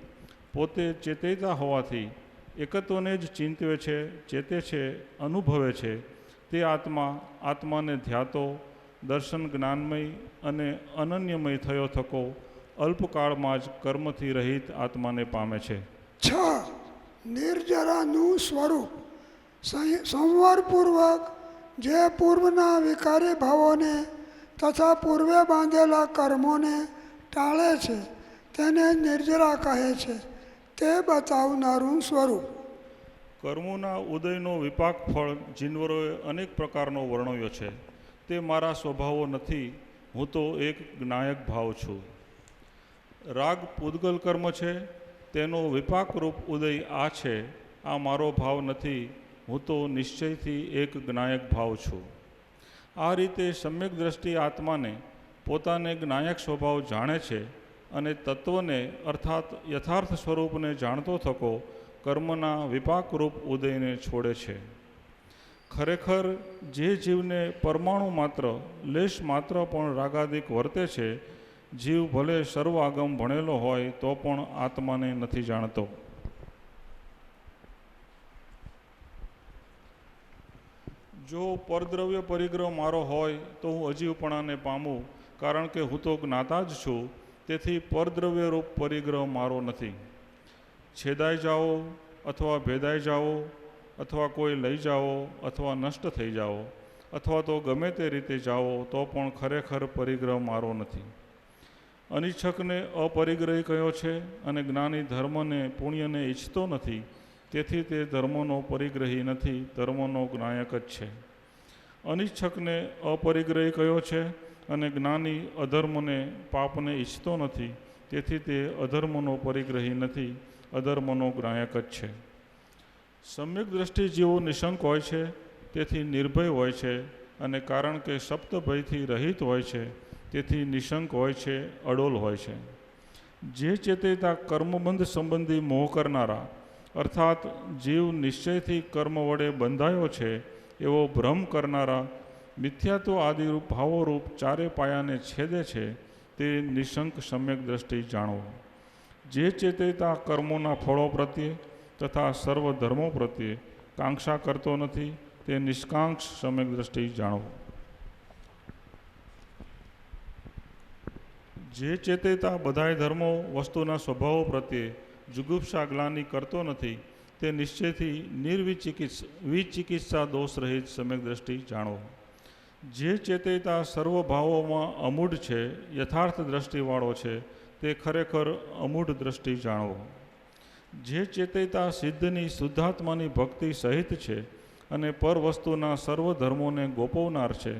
પોતે ચેતેતા હોવાથી એકત્વને જ ચિંતવે છે, ચેતે છે, અનુભવે છે, તે આત્મા આત્માને ધ્યાતો દર્શન જ્ઞાનમય અને અનન્યમય થયો થકો અલ્પકાળમાં જ કર્મથી રહિત આત્માને પામે છે. 6. નિર્જરાનું સ્વરૂપ સંવરપૂર્વક જે પૂર્વના વિકારી ભાવોને તથા પૂર્વે બાંધેલા કર્મોને ટાળે છે તેને નિર્જરા કહે છે, તે બતાવનારું સ્વરૂપ. કર્મોના ઉદયનો વિપાક ફળ જીનવરોએ અનેક પ્રકારનો વર્ણવ્યો છે. તે મારા સ્વભાવો નથી, હું તો એક જ્ઞાયક ભાવ છું. રાગ પૂદગલ કર્મ છે, તેનો વિપાકરૂપ ઉદય આ છે. આ મારો ભાવ નથી, હું તો નિશ્ચયથી એક જ્ઞાયક ભાવ છું. આ રીતે સમ્યક દ્રષ્ટિ આત્માને પોતાને જ્ઞાયક સ્વભાવ જાણે છે અને તત્વને અર્થાત યથાર્થ સ્વરૂપને જાણતો થકો કર્મના વિપાકરૂપ ઉદયને છોડે છે. ખરેખર જે જીવને પરમાણુ માત્ર લેશ માત્ર પણ રાગાદિક વર્તે છે, જીવ ભલે સર્વાગમ ભણેલો હોય તો પણ આત્માને નથી જાણતો. જો પરદ્રવ્ય પરિગ્રહ મારો હોય તો હું અજીવપણાને પામું, કારણ કે હું તો જ્ઞાતા જ છું. તેથી પરદ્રવ્ય રૂપ પરિગ્રહ મારો નથી. છેદાઈ જાઓ અથવા ભેદાઈ જાઓ અથવા કોઈ લઈ જાઓ અથવા નષ્ટ થઈ જાઓ અથવા તો ગમે તે રીતે જાઓ તો પણ ખરેખર પરિગ્રહ મારો નથી. અનિચ્છકને અપરિગ્રહી કહ્યો છે અને જ્ઞાની ધર્મને પુણ્યને ઈચ્છતો નથી. તેથી તે ધર્મનો પરિગ્રહી નથી, ધર્મનો જ્ઞાયક જ છે. અનિચ્છકને અપરિગ્રહી કહ્યો છે અને જ્ઞાની અધર્મને પાપને ઈચ્છતો નથી. તેથી તે અધર્મનો પરિગ્રહી નથી, અધર્મનો જ્ઞાયક જ છે. સમ્યક દ્રષ્ટિ જેવો નિશંક હોય છે, તેથી નિર્ભય હોય છે, અને કારણ કે સપ્ત ભયથી રહિત હોય છે તેથી નિશંક હોય છે, અડોલ હોય છે. જે ચેતેતા કર્મબંધ સંબંધી મોહ કરનારા અર્થાત જીવ નિશ્ચયથી કર્મ વડે બંધાયો છે એવો ભ્રમ કરનારા મિથ્યાત્વ આદિરૂપ ભાવોરૂપ ચારે પાયાને છેદે છે, તે નિશંક સમ્યક દ્રષ્ટિ જાણવો. જે ચેતેતા કર્મોના ફળો પ્રત્યે તથા સર્વ ધર્મો પ્રત્યે કાંક્ષા કરતો નથી, તે નિષ્કાંક્ષ સમ્યક દ્રષ્ટિ જાણવો. જે ચેતેતા બધાય ધર્મો વસ્તુના સ્વભાવો પ્રત્યે જુગુપ્સા ગ્લાનિ કરતો નથી, તે નિશ્ચયથી વિચિકિત્સા દોષ રહિત સમ્યક દ્રષ્ટિ જાણવો. જે ચેતેતા સર્વ ભાવોમાં અમૂઢ છે, યથાર્થ દ્રષ્ટિવાળો છે, તે ખરેખર અમૂઢ દ્રષ્ટિ જાણવો. જે ચેતેતા સિદ્ધની શુદ્ધાત્માની ભક્તિ સહિત છે અને પર વસ્તુના સર્વ ધર્મોને ગોપવનાર છે,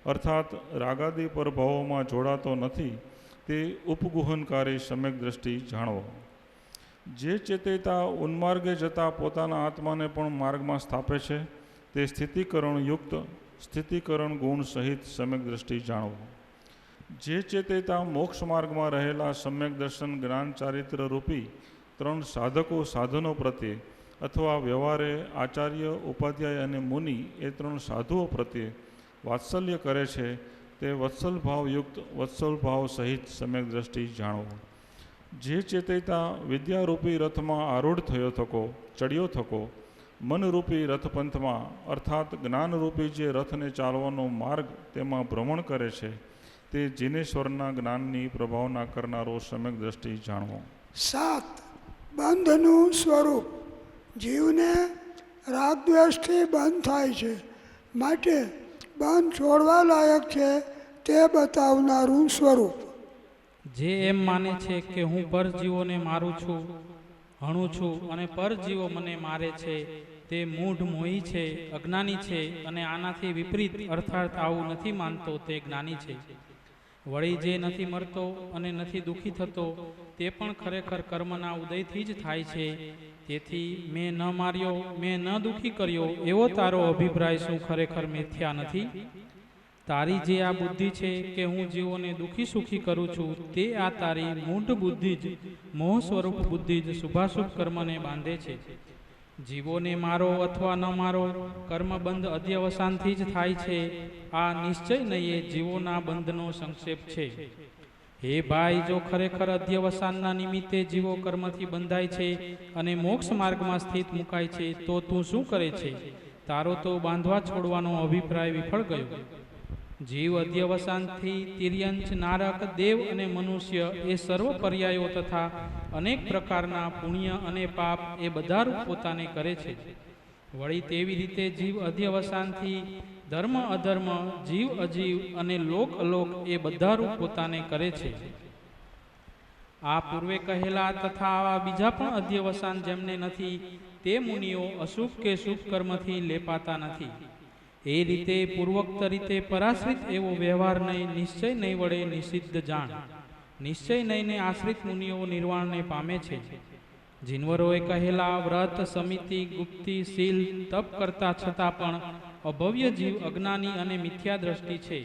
અર્થાત રાગાદી પર ભાવોમાં જોડાતો નથી, તે ઉપગુહનકારી સમ્યક દ્રષ્ટિ જાણવો. જે ચેતેતા ઉન્માર્ગે જતા પોતાના આત્માને પણ માર્ગમાં સ્થાપે છે, તે સ્થિતિકરણ ગુણ સહિત સમ્યક દ્રષ્ટિ જાણવો. જે ચેતેતા મોક્ષ માર્ગમાં રહેલા સમ્યક દર્શન જ્ઞાન ચારિત્ર રૂપી ત્રણ સાધનો પ્રત્યે અથવા વ્યવહારે આચાર્ય, ઉપાધ્યાય અને મુનિ એ ત્રણ સાધુઓ પ્રત્યે વાત્સલ્ય કરે છે, તે વત્સલ ભાવયુક્ત વત્સલ ભાવ સહિત સમ્યક દ્રષ્ટિ જાણવો. જે ચેતેતા વિદ્યારૂપી રથમાં આરૂઢ થયો થકો, ચડ્યો થકો, મનરૂપી રથપંથમાં અર્થાત જ્ઞાનરૂપી જે રથને ચાલવાનો માર્ગ તેમાં ભ્રમણ કરે છે, તે જીનેશ્વરના જ્ઞાનની પ્રભાવના કરનારો સમ્યક દ્રષ્ટિ જાણવો. 7. બંધનું સ્વરૂપ. જીવને રાગદ્વેષથી બંધ થાય છે, માટે બંધ છોડવા લાયક છે તે બતાવનારું સ્વરૂપ. જે એમ માને છે કે હું પરજીવોને મારું છું, હણું છું અને પરજીવો મને મારે છે, તે મૂઢ મોહી છે, અજ્ઞાની છે અને આનાથી વિપરીત અર્થાત આવું નથી માનતો તે જ્ઞાની છે. વળી જે નથી મરતો અને નથી દુઃખી થતો તે પણ ખરેખર કર્મના ઉદયથી જ થાય છે. તેથી મેં ન માર્યો, મેં ન દુઃખી કર્યો એવો તારો અભિપ્રાય શું ખરેખર મિથ્યા નથી? તારી જે આ બુદ્ધિ છે કે હું જીવોને દુઃખી સુખી કરું છું, તે આ તારી મૂઢ બુદ્ધિ જ, મોહ સ્વરૂપ બુદ્ધિ જ શુભાશુભ કર્મને બાંધે છે. જીવોને મારો અથવા ન મારો કર્મબંધ અધ્યવસાનથી જ થાય છે. આ નિશ્ચય નહીં એ જીવોના બંધનો સંક્ષેપ છે. હે ભાઈ, જો ખરેખર અધ્યવસાનના નિમિત્તે જીવો કર્મથી બંધાય છે અને મોક્ષ માર્ગમાં સ્થિત મુકાય છે, તો તું શું કરે છે? તારો તો બાંધવા છોડવાનો અભિપ્રાય વિફળ ગયો. જીવ અધ્યવસાનથી તિર્યંચ, નારક, દેવ અને મનુષ્ય એ સર્વ પર્યાયો તથા અનેક પ્રકારના પુણ્ય અને પાપ એ બધા રૂપ પોતાને કરે છે. વળી તેવી રીતે જીવ અધ્યવસાનથી ધર્મ, અધર્મ, જીવ, અજીવ અને લોક, અલોક એ બધા રૂપ પોતાને કરે છે. આ પૂર્વે કહેલા તથા આવા બીજા પણ અધ્યવસાન જેમને નથી તે મુનિઓ અશુભ કે શુભ કર્મથી લેપાતા નથી. એ રીતે પૂર્વોક્ત રીતે પરાશ્રિત એવો વ્યવહાર નહીં, નિશ્ચય નહીં વડે નિષિદ્ધ જાણ. નિશ્ચય નહીંને આશ્રિત મુનિઓ નિર્વાણને પામે છે. જીનવરોએ કહેલા વ્રત, સમિતિ, ગુપ્તિ, શીલ, તપ કરતા છતાં પણ અભવ્ય જીવ અજ્ઞાની અને મિથ્યા દ્રષ્ટિ છે.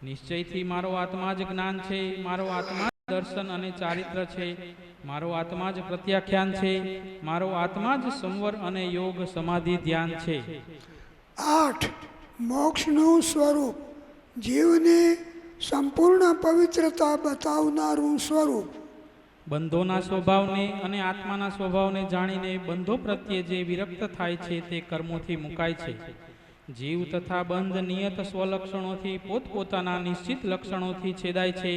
નિશ્ચયથી મારો આત્મા જ જ્ઞાન છે, મારો આત્મા જ દર્શન અને ચારિત્ર છે, મારો આત્મા જ પ્રત્યાખ્યાન છે, મારો આત્મા જ સંવર અને યોગ, સમાધિ, ધ્યાન છે. 8. મોક્ષનું સ્વરૂપ. જીવની સંપૂર્ણ પવિત્રતા બતાવનારું સ્વરૂપ. બંધોના સ્વભાવને અને આત્માના સ્વભાવને જાણીને બંધો પ્રત્યે જે વિરક્ત થાય છે તે કર્મોથી મુકાય છે. જીવ તથા બંધ નિયત સ્વલક્ષણોથી પોતપોતાના નિશ્ચિત લક્ષણોથી છેદાય છે.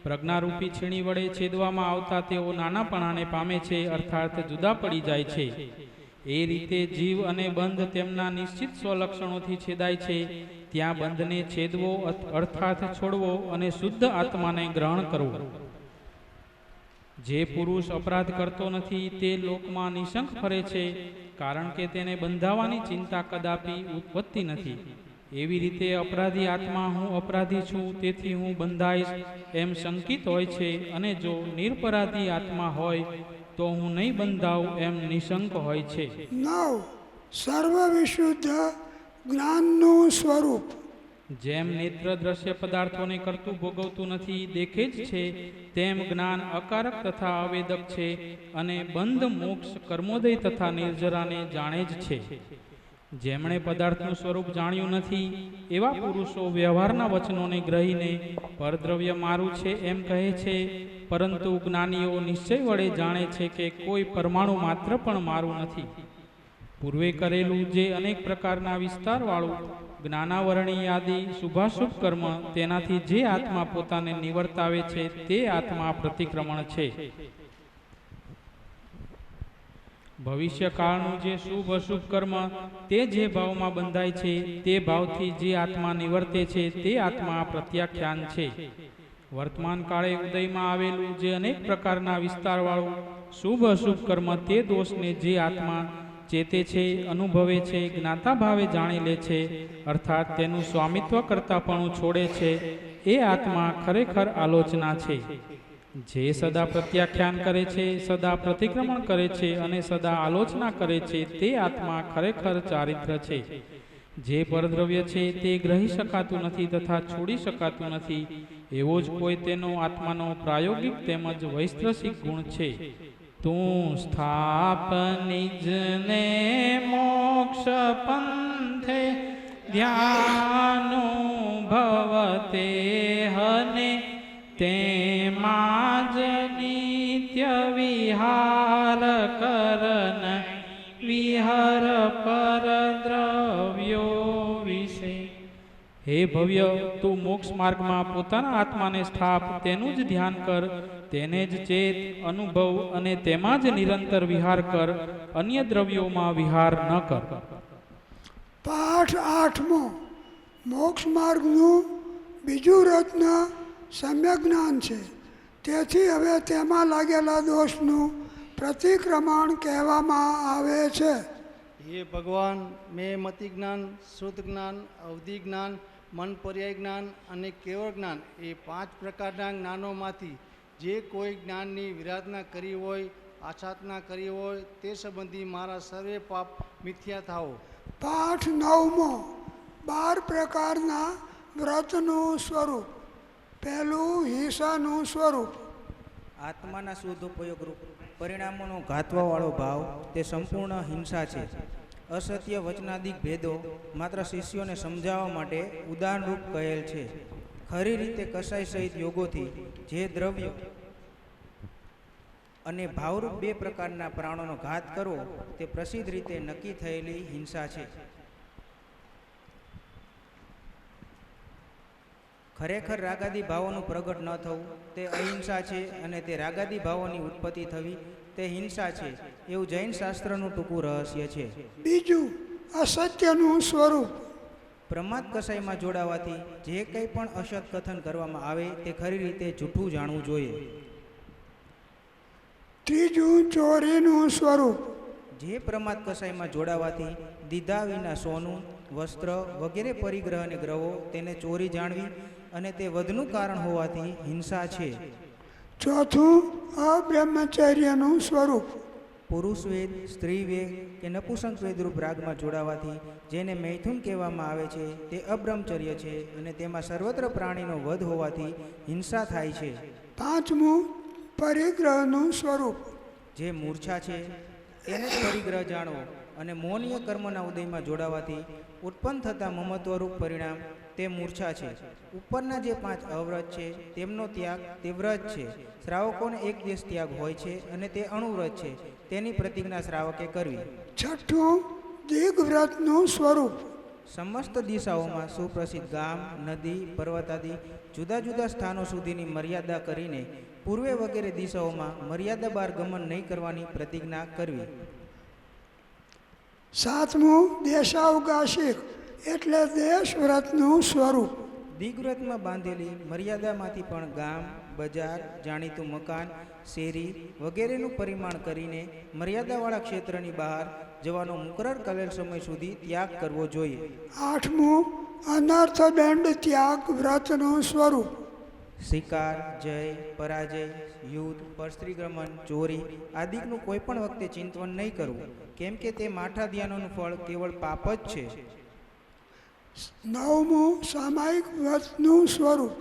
પ્રજ્ઞારૂપી છીણી વડે છેદવામાં આવતા તેઓ નાનાપણાને પામે છે, અર્થાત જુદા પડી જાય છે. એ રીતે જીવ અને બંધ તેમના નિશ્ચિત સ્વલક્ષણોથી છેદાય છે. ત્યાં બંધને છેદવો અર્થાત છોડવો અને શુદ્ધ આત્માને ગ્રહણ કરવું. જે પુરુષ અપરાધ કરતો નથી તે લોકમાં નિશંક ફરે છે, કારણ કે તેને બંધાવાની ચિંતા કદાપી ઉત્પત્તિ નથી. એવી રીતે અપરાધી આત્મા હું અપરાધી છું તેથી હું બંધાઈશ એમ શંકિત હોય છે, અને જો નિરપરાધી આત્મા હોય તો હું નહીં બંધાવું એમ નિશંક હોય છે. 9. સર્વ વિશુદ્ધ જ્ઞાનનું સ્વરૂપ. જેમ નેત્ર દ્રશ્ય પદાર્થોને કરતું ભોગવતું નથી, દેખે જ છે, તેમ જ્ઞાન અકારક તથા અવેદક છે અને બંધ, મોક્ષ, કર્મોદય તથા નિર્જરાને જાણે જ છે. જેમણે પદાર્થનું સ્વરૂપ જાણ્યું નથી એવા પુરુષો વ્યવહારના વચનોને ગ્રહીને પરદ્રવ્ય મારું છે એમ કહે છે, પરંતુ જ્ઞાનીઓ નિશ્ચય વડે જાણે છે કે કોઈ પરમાણુ માત્ર પણ મારું નથી. પૂર્વે કરેલું જે અનેક પ્રકારના વિસ્તારવાળું જ્ઞાનાવરણી આદિ શુભાશુભ કર્મ, તેનાથી જે આત્મા પોતાને નિવર્તાવે છે તે આત્મા પ્રતિક્રમણ છે. ભવિષ્યકાળનું જે શુભ અશુભ કર્મ તે જે ભાવમાં બંધાય છે તે ભાવથી જે આત્મા નિવર્તે છે તે આત્મા પ્રત્યાખ્યાન છે. વર્તમાન કાળે ઉદયમાં આવેલું જે અનેક પ્રકારના વિસ્તારવાળું શુભ અશુભ કર્મ તે દોષને જે આત્મા ચેતે છે, અનુભવે છે, જ્ઞાતા ભાવે જાણી લે છે, અર્થાત તેનું સ્વામિત્વ કરતાપણું છોડે છે, એ આત્મા ખરેખર આલોચના છે. જે સદા પ્રત્યાખ્યાન કરે છે, સદા પ્રતિક્રમણ કરે છે અને સદા આલોચના કરે છે તે આત્મા ખરેખર ચારિત્ર છે. જે પરદ્રવ્ય છે તે ગ્રહી શકાતું નથી તથા છોડી શકાતું નથી, એવો જ કોઈ તેનો આત્માનો પ્રાયોગિક તેમજ વૈશ્રસિક ગુણ છે. તું સ્થાપ નિજને મોક્ષ પંથે ધ્યાનુભવતે હને, તેમાં જ નિત્ય વિહાર કરન વિહર પરદ્રવ્યો વિશે. હે ભવ્ય, તું મોક્ષ માર્ગમાં પોતાના આત્માને સ્થાપ, તેનું જ ધ્યાન કર, તેને જ ચેત, અનુભવ અને તેમાં જ નિરંતર વિહાર કર, અન્ય દ્રવ્યોમાં વિહાર ન કર. પાઠ 8મો. મોક્ષ માર્ગનું બીજું રત્ન સમ્યક જ્ઞાન છે. તેથી હવે તેમાં લાગેલા દોષનું પ્રતિક્રમણ કહેવામાં આવે છે. હે ભગવાન, મેં મતિ જ્ઞાન, શુદ્ધ જ્ઞાન, અવધિ જ્ઞાન, મન પર્યાય જ્ઞાન અને કેવળ જ્ઞાન એ 5 પ્રકારના જ્ઞાનોમાંથી જે કોઈ જ્ઞાનની વિરાધના કરી હોય, આચ્છાદના કરી હોય તે સંબંધી મારા સર્વે પાપ મિથ્યા થાઓ. પાઠ 9મો. 12 પ્રકારના વ્રતનું સ્વરૂપ. પહેલું હિંસાનું સ્વરૂપ. આત્માના શુદ્ધ ઉપયોગરૂપ પરિણામોનો ઘાતવાવાળો ભાવ તે સંપૂર્ણ હિંસા છે. અસત્ય વચનાદિક ભેદો માત્ર શિષ્યોને સમજાવવા માટે ઉદાહરણરૂપ કહેલ છે. ખરી રીતે કસાય સહિત યોગોથી જે દ્રવ્યો અને ભાવરૂપ 2 પ્રકારના પ્રાણોનો ઘાત કરવો તે પ્રસિદ્ધ રીતે નક્કી થયેલી હિંસા છે. ખરેખર રાગાદી ભાવોનું પ્રગટ ન થવું તે અહિંસા છે, અને તે રાગાદી ભાવોની ઉત્પત્તિ થવી તે હિંસા છે, એવું જૈન શાસ્ત્રનું ટૂંકું રહસ્ય છે. બીજું, અસત્યનું સ્વરૂપ. પ્રમાદ કસાઈમાં જોડાવાથી જે કંઈ પણ અસત કથન કરવામાં આવે તે ખરી રીતે જૂઠું જાણવું જોઈએ. ત્રીજું, ચોરીનું સ્વરૂપ. જે પ્રમાદ કસાઈમાં જોડાવાથી દીધા વિના સોનું, વસ્ત્ર વગેરે પરિગ્રહ અને ગ્રહો તેને ચોરી જાણવી અને તે વધનું કારણ હોવાથી હિંસા છે. ચોથું, અબ્રહ્મચર્યનું સ્વરૂપ. પુરુષ વેદ, સ્ત્રી વેદ કે નપુસંક વેદરૂપ રાગમાં જોડાવાથી જેને મૈથુન કહેવામાં આવે છે તે અબ્રહ્મચર્ય છે, અને તેમાં સર્વત્ર પ્રાણીનો વધ હોવાથી હિંસા થાય છે. પાંચમું, પરિગ્રહનું સ્વરૂપ. જે મૂર્છા છે તેને જ પરિગ્રહ જાણવો, અને મૌનીય કર્મના ઉદયમાં જોડાવાથી ઉત્પન્ન થતા મમત્વરૂપ પરિણામ તે મૂર્છા છે. ઉપરના જે 5 અવ્રત છે તેમનો ત્યાગ તે વ્રત છે. શ્રાવકોને એક દિવસ ત્યાગ હોય છે અને તે અણુવ્રત છે, તેની પ્રતિજ્ઞા શ્રાવકે કરવી. છઠ્ઠું, દિગ્વ્રતનું સ્વરૂપ. સમસ્ત દિશાઓમાં સુપ્રસિદ્ધ ગામ, નદી, પર્વત આદિ જુદા જુદા સ્થાનો સુધીની મર્યાદા કરીને પૂર્વે વગેરે દિશાઓમાં મર્યાદા બહાર ગમન નહીં કરવાની પ્રતિજ્ઞા કરવી. સાતમું, દેશાવકાશિક એટલે દેશવ્રતનું સ્વરૂપ. દિગ્વ્રતમાં બાંધેલી મર્યાદામાંથી પણ ગામ, બજાર, જાણીતું મકાન, શેરી વગેરેનું પરિમાણ કરીને મર્યાદાવાળા ક્ષેત્રની બહાર જવાનો મુકરર કરેલ સમય સુધી ત્યાગ કરવો જોઈએ. આઠમું, અનર્થદંડ ત્યાગ વ્રતનું સ્વરૂપ. શિકાર, જય, પરાજય, યુદ્ધ, પરસ્ત્રીગમન, ચોરી આદિકનું કોઈ પણ વખતે ચિંતન નહીં કરવું, કેમ કે તે માઠા ધ્યાનોનું ફળ કેવળ પાપ જ છે. નવમું, સામાયિક વ્રતનું સ્વરૂપ.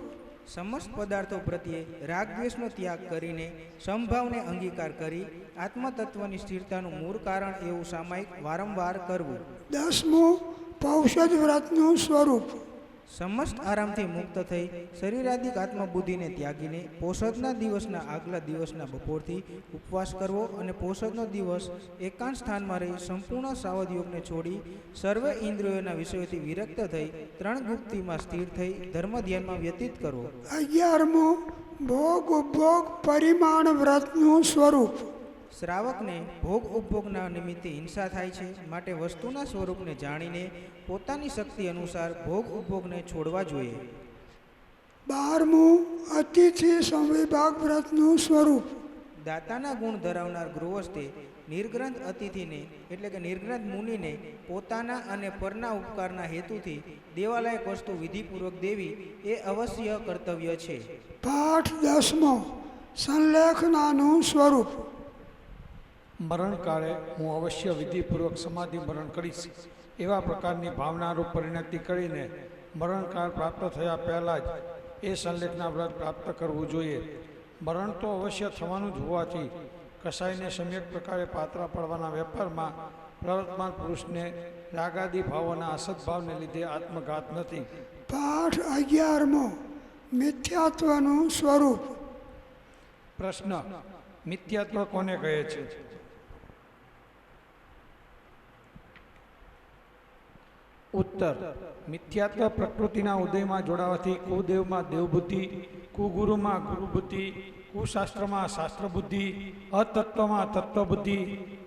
સમસ્ત પદાર્થો પ્રત્યે રાગ દ્વેષનો ત્યાગ કરીને સમભાવને અંગીકાર કરી આત્મતત્વની સ્થિરતાનું મૂળ કારણ એવું સામાયિક વારંવાર કરવું. દસમું, પૌષધ વ્રતનું સ્વરૂપ. સમસ્ત આરામથી મુક્ત થઈ શરીરાદિક આત્મબુદ્ધિને ત્યાગીને પોષદના દિવસના આગલા દિવસના બપોરથી ઉપવાસ કરવો, અને પોષદનો દિવસ એકાંત સ્થાનમાં રહી સંપૂર્ણ સાવધ યોગને છોડી સર્વે ઇન્દ્રિયોના વિષયોથી વિરક્ત થઈ 3 ગુપ્તિમાં સ્થિર થઈ ધર્મ ધ્યાનમાં વ્યતીત કરવો. 11મું, ભોગ ઉપભોગ પરિમાણ વ્રતનું સ્વરૂપ. શ્રાવકને ભોગ ઉપભોગના નિમિત્તે હિંસા થાય છે, માટે વસ્તુના સ્વરૂપને જાણીને પોતાની શક્તિ અનુસાર ભોગ ઉપભોગને છોડવા જોઈએ. 12મું, અતિથિ સંવિભાગ વ્રતનું સ્વરૂપ. દાતાના ગુણ ધરાવનાર ગૃહસ્થે નિર્ગ્રંથ અતિથિને એટલે કે નિર્ગ્રંથ મુનિને પોતાના અને પરના ઉપકારના હેતુથી દેવાલાયક વસ્તુ વિધિપૂર્વક દેવી એ અવશ્ય કર્તવ્ય છે. પાઠ 10મો, સંલેખનાનું સ્વરૂપ. મરણકાળે હું અવશ્ય વિધિપૂર્વક સમાધિ મરણ કરીશ એવા પ્રકારની ભાવનારૂપ પરિણતિ કરીને મરણકાળ પ્રાપ્ત થયા પહેલાં જ એ સંલેખના વ્રત પ્રાપ્ત કરવું જોઈએ. મરણ તો અવશ્ય થવાનું જ હોવાથી કસાઈને સમ્યક પ્રકારે પાત્રા પડવાના વેપારમાં પ્રવર્તમાન પુરુષને રાગાદી ભાવોના અસદભાવને લીધે આત્મઘાત નથી. પાઠ 11મો, મિથ્યાત્વનું સ્વરૂપ. પ્રશ્ન, મિથ્યાત્વ કોને કહે છે? ઉત્તર, મિથ્યાત્વ પ્રકૃતિના ઉદયમાં જોડાવાથી કુદેવમાં દેવબુદ્ધિ, કુગુરુમાં ગુરુબુદ્ધિ, કુશાસ્ત્રમાં શાસ્ત્રબુદ્ધિ, અતત્વમાં તત્વબુદ્ધિ,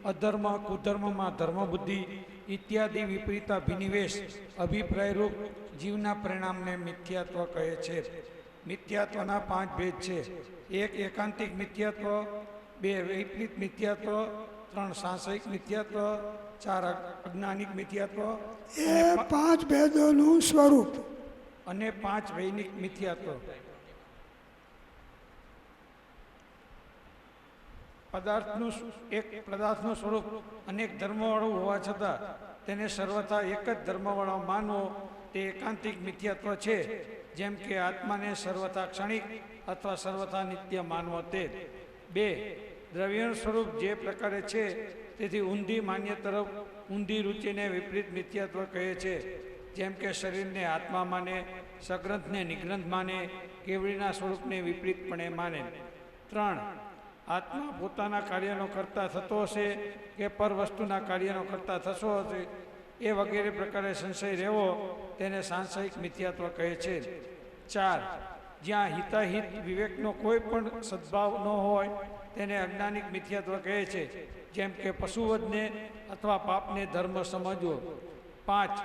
અધર્મ કુધર્મમાં ધર્મબુદ્ધિ ઇત્યાદિ વિપરીત અભિનિવેશ અભિપ્રાયરૂપ જીવના પરિણામને મિથ્યાત્વ કહે છે. મિથ્યાત્વના 5 ભેદ છે. 1 એકાંતિક મિથ્યાત્વ, 2 વૈપરીત મિથ્યાત્વ, 3 સાંશયિક મિથ્યાત્વ, 4 અજ્ઞાનિક મિથ્યાત્વ, એ 5 ભેદોનું સ્વરૂપ. અને 5 વૈનિક મિથ્યાત્વ. પદાર્થનું સ્વરૂપ અનેક ધર્મવાળું હોવા છતાં તેને સર્વથા એક જ ધર્મવાળો માનવો તે એકાંતિક મિથ્યાત્વ છે. જેમ કે આત્માને સર્વથા ક્ષણિક અથવા સર્વથા નિત્ય માનવો તે. 2 દ્રવ્યનું સ્વરૂપ જે પ્રકારે છે તેથી ઊંધી માન્ય તરફ ઊંધી રુચિને વિપરીત મિથ્યાત્વ કહે છે. જેમ કે શરીરને આત્મા માને, સગ્રંથને નિગ્રંથ માને, કેવડીના સ્વરૂપને વિપરીતપણે માને. 3 આત્મા પોતાના કાર્યનો કરતા થતો હશે કે પર વસ્તુના કાર્યનો કરતા થતો હશે એ વગેરે પ્રકારે સંશય રહેવો તેને સાંશયિક મિથ્યાત્વ કહે છે. 4. જ્યાં હિતાહિત વિવેકનો કોઈ પણ સદ્ભાવ ન હોય તેને અજ્ઞાનિક મિથ્યાત્વ કહે છે, જેમ કે પશુવધને અથવા પાપને ધર્મ સમજવો. 5.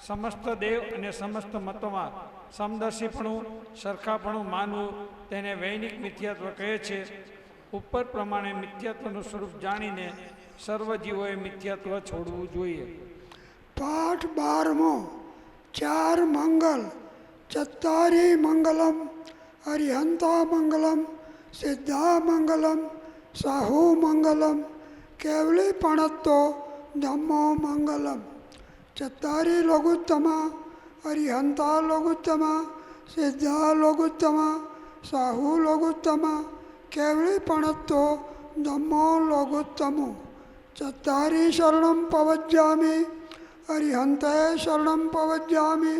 સમસ્ત દેવ અને સમસ્ત મતોમાં સમદર્શીપણું સરખાપણું માનવું તેને વૈનિક મિથ્યાત્વ કહે છે. ઉપર પ્રમાણે મિથ્યાત્વનું સ્વરૂપ જાણીને સર્વ જીવોએ મિથ્યાત્વ છોડવું જોઈએ. પાઠ 12મો. 4 મંગલ. ચત્તારી મંગલમ, અરિહંતા મંગલમ, સિદ્ધા મંગલમ, સાહુ મંગલમ, કેવલી પણત્તો ધમ્મો મંગલમ. ચત્તારી લઘુત્તમા, અરિહંતા લઘુત્તમા, સિદ્ધા લઘુત્તમા, સાહુ લઘુત્તમા, કેવલી પણત્તો ધમ્મો લઘુત્તમો. ચત્તારી શરણમ પવજ્જામિ, અરિહંતે શરણમ પવજ્જામિ,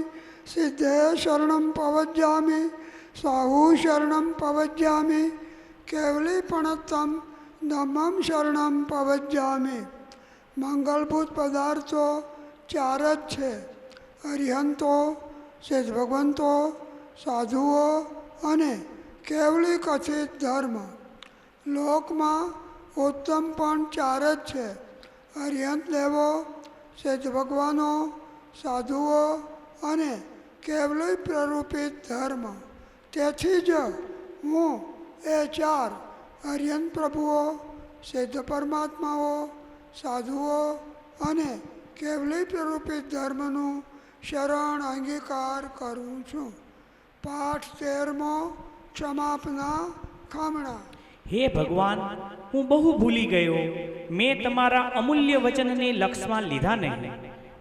સિદ્ધે શરણમ પવજ્જામિ, સાહુ શરણમ પવજ્જામિ, કેવલી પણત્તમ ધમ્મમ શરણમ પવજ્જામિ. મંગલભૂત પદાર્થો 4 જ છે: અરિહંતો, સિદ્ધ ભગવંતો, સાધુઓ અને કેવલી કથિત ધર્મ. લોકમાં ઉત્તમ પણ 4 જ છે: અરિહંત દેવો, સિદ્ધ ભગવાનો, સાધુઓ અને કેવલી પ્રરૂપિત ધર્મ. તેથી જ હું એ 4 અરિહંત પ્રભુઓ, સિદ્ધ પરમાત્માઓ, સાધુઓ અને કેવલી પ્રરૂપિત ધર્મનું શરણ અંગીકાર કરું છું. પાઠ 13મો. ક્ષમાપના ખામણા. હે ભગવાન, હું બહુ ભૂલી ગયો. મેં તમારા અમૂલ્ય વચનને લક્ષમાં લીધા નહીં.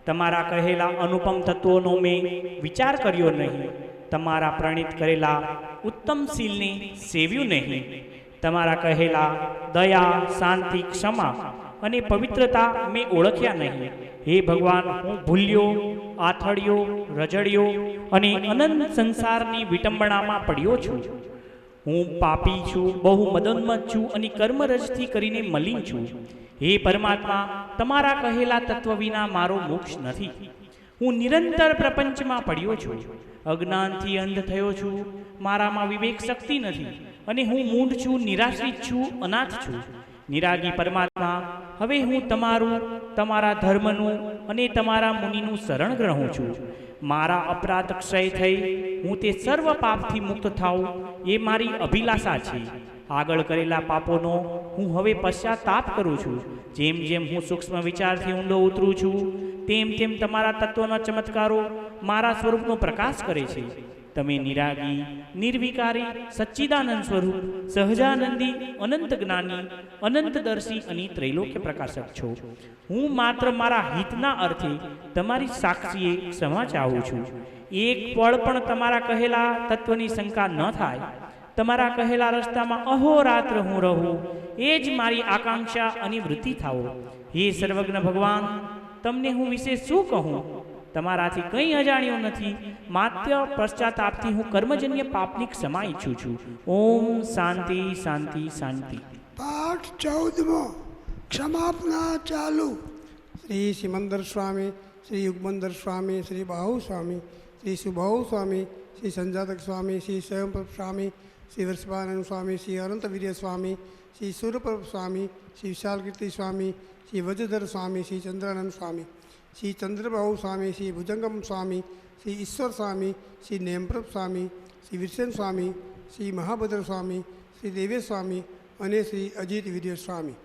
તમારા કહેલા અનુપમ તત્વોનો મેં વિચાર કર્યો નહીં. તમારા પ્રણીત કરેલા ઉત્તમ શીલને સેવ્યું નહીં. તમારા કહેલા દયા, શાંતિ, ક્ષમા અને પવિત્રતા મેં ઓળખ્યા નહીં. હે ભગવાન, હું ભૂલ્યો, આથડ્યો, રજડ્યો અને અનંત સંસારની વિટંબણામાં પડ્યો છું. હું પાપી છું, બહુ મદોન્મત્ત છું અને કર્મરજથી કરીને મલિન છું. હે પરમાત્મા, તમારા કહેલા તત્વ વિના મારો મોક્ષ નથી. હું નિરંતર પ્રપંચમાં પડ્યો છું. અજ્ઞાનથી અંધ થયો છું. મારામાં વિવેક શક્તિ નથી અને હું મૂઢ છું, નિરાશ્રિત છું, અનાથ છું. નિરાગી પરમાત્મા, હવે હું તમારું, તમારા ધર્મનું અને તમારા મુનિનું શરણ ગ્રહું છું. મારા અપરાધ ક્ષય થઈ હું તે સર્વ પાપથી મુક્ત થાઉં એ મારી અભિલાષા છે. આગળ કરેલા પાપોનો હું હવે પશ્ચાતાપ કરું છું. જેમ જેમ હું સૂક્ષ્મ વિચારથી ઊંડો ઉતરું છું, તેમ તેમ તમારા તત્વના ચમત્કારો મારા સ્વરૂપનો પ્રકાશ કરે છે. તમે નિરાગી, નિર્વિકારી, સચ્ચિદાનંદ સ્વરૂપ, સહજાનંદી, અનંત જ્ઞાની, અનંતદર્શી અને ત્રૈલોક્ય પ્રકાશક છો. હું માત્ર મારા હિતના અર્થે તમારી સાક્ષીએ ક્ષમા ચાહું છું. એક પળ પણ તમારા કહેલા તત્વની શંકા ન થાય. તમારા કહેલા રસ્તામાં અહોરાત્ર હું રહું, એ જ મારી આકાંક્ષા અને વૃત્તિ થાઓ. હે સર્વજ્ઞ ભગવાન, તમને હું વિશે શું કહું? તમારાથી કંઈ અજાણ્યો નથી. માત્ર પશ્ચાતાપથી હું કર્મજન્ય પાપની ક્ષમા ઈચ્છું છું. ઓમ શાંતિ શાંતિ શાંતિ. પાઠ 14મો. ક્ષમાપના ચાલુ. શ્રી સિમંદર સ્વામી, શ્રી યુગમંદર સ્વામી, શ્રી બાહુ સ્વામી, શ્રી સુબાહુ સ્વામી, શ્રી સંજાતક સ્વામી, શ્રી સ્વયંપ્રભ સ્વામી, શ્રી વર્ષપાનંદ સ્વામી, શ્રી અનંતવીર્ય સ્વામી, શ્રી સૂર્યપ્રભ સ્વામી, શ્રી વિશાલકીર્તિ સ્વામી, શ્રી વજધર સ્વામી, શ્રી ચંદ્રાનંદ સ્વામી, શ્રી ચંદ્રબાહુ સ્વામી, શ્રી ભુજંગમ સ્વામી, શ્રી ઈશ્વર સ્વામી, શ્રી નેમપ્રભ સ્વામી, શ્રી વિરસેન સ્વામી, શ્રી મહાભદ્ર સ્વામી, શ્રી દેવેશ સ્વામી અને શ્રી અજીત વીર્ય સ્વામી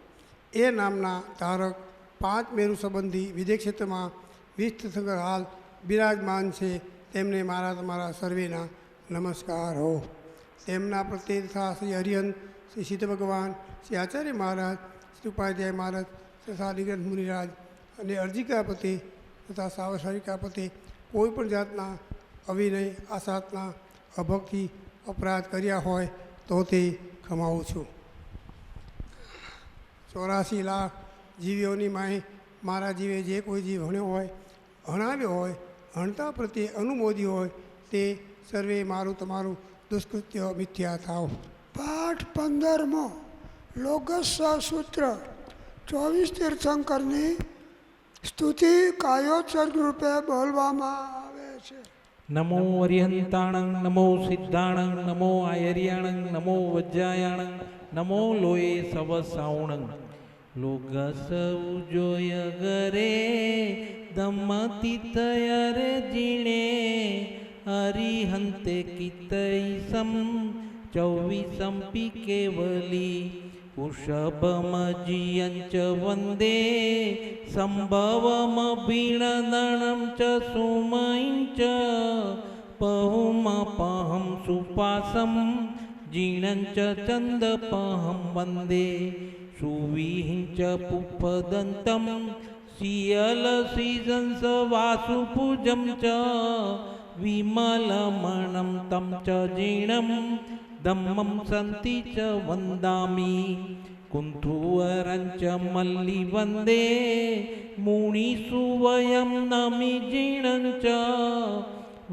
એ નામના ધારક 5 મેરુ સંબંધી વિદેશ ક્ષેત્રમાં 20 તીર્થંકર હાલ બિરાજમાન છે. તેમને મારા તમારા સર્વેના નમસ્કાર હો. તેમના પ્રત્યે તથા શ્રી હરિહંત, શ્રી સિદ્ધ ભગવાન, શ્રી આચાર્ય મહારાજ, શ્રી ઉપાધ્યાય મહારાજ તથા નિગંધ મુનિરાજ અને અર્જિકાપતિ તથા સાવસારિકાપતિ કોઈ પણ જાતના અવિનય, આસાતના, અભક્તિ, અપરાધ કર્યા હોય તો તે ખમાવું છું. 84 લાખ જીવીઓની માએ મારા જીવે જે કોઈ જીવ ભણ્યો હોય, ભણાવ્યો હોય, ભણતા પ્રત્યે અનુમોદી હોય તે સર્વે મારું તમારું દુષ્કૃત્ય મિથ્યા થાવ. પાઠ 15મો. લોગસ સૂત્ર. 24 તીર્થંકરની સ્તુતિ કાયોત્સર્ગ રૂપે બોલવામાં આવે છે. નમો અરિહંતાણં નમો સિદ્ધાણં નમો આયર્યાણં નમો વજ્જાયાણં નમો લોએ સવસાઉણં લોગસ ઉજોય ગરે દમતી તયરે જીણે અરિહંતે કિતૈસમ ચૌવીસમ પી કેવલી વૃષભમજીયંચ વંદે સંભવમભીણદણં ચ સુમયં ચ પહુમપહં સુપાસં જીણં ચ ચંદપહં વંદે સુવિહિં ચ પુપદન્तं શિયલસીજંસ વાસુપૂજં ચ વિમલમણં तं ચ જીણં ધમ્મં સંતિ ચ વંદામિ કુંથુવરં ચ મલ્લિ વંદે મુનિસુવયં નમિ જીણં ચ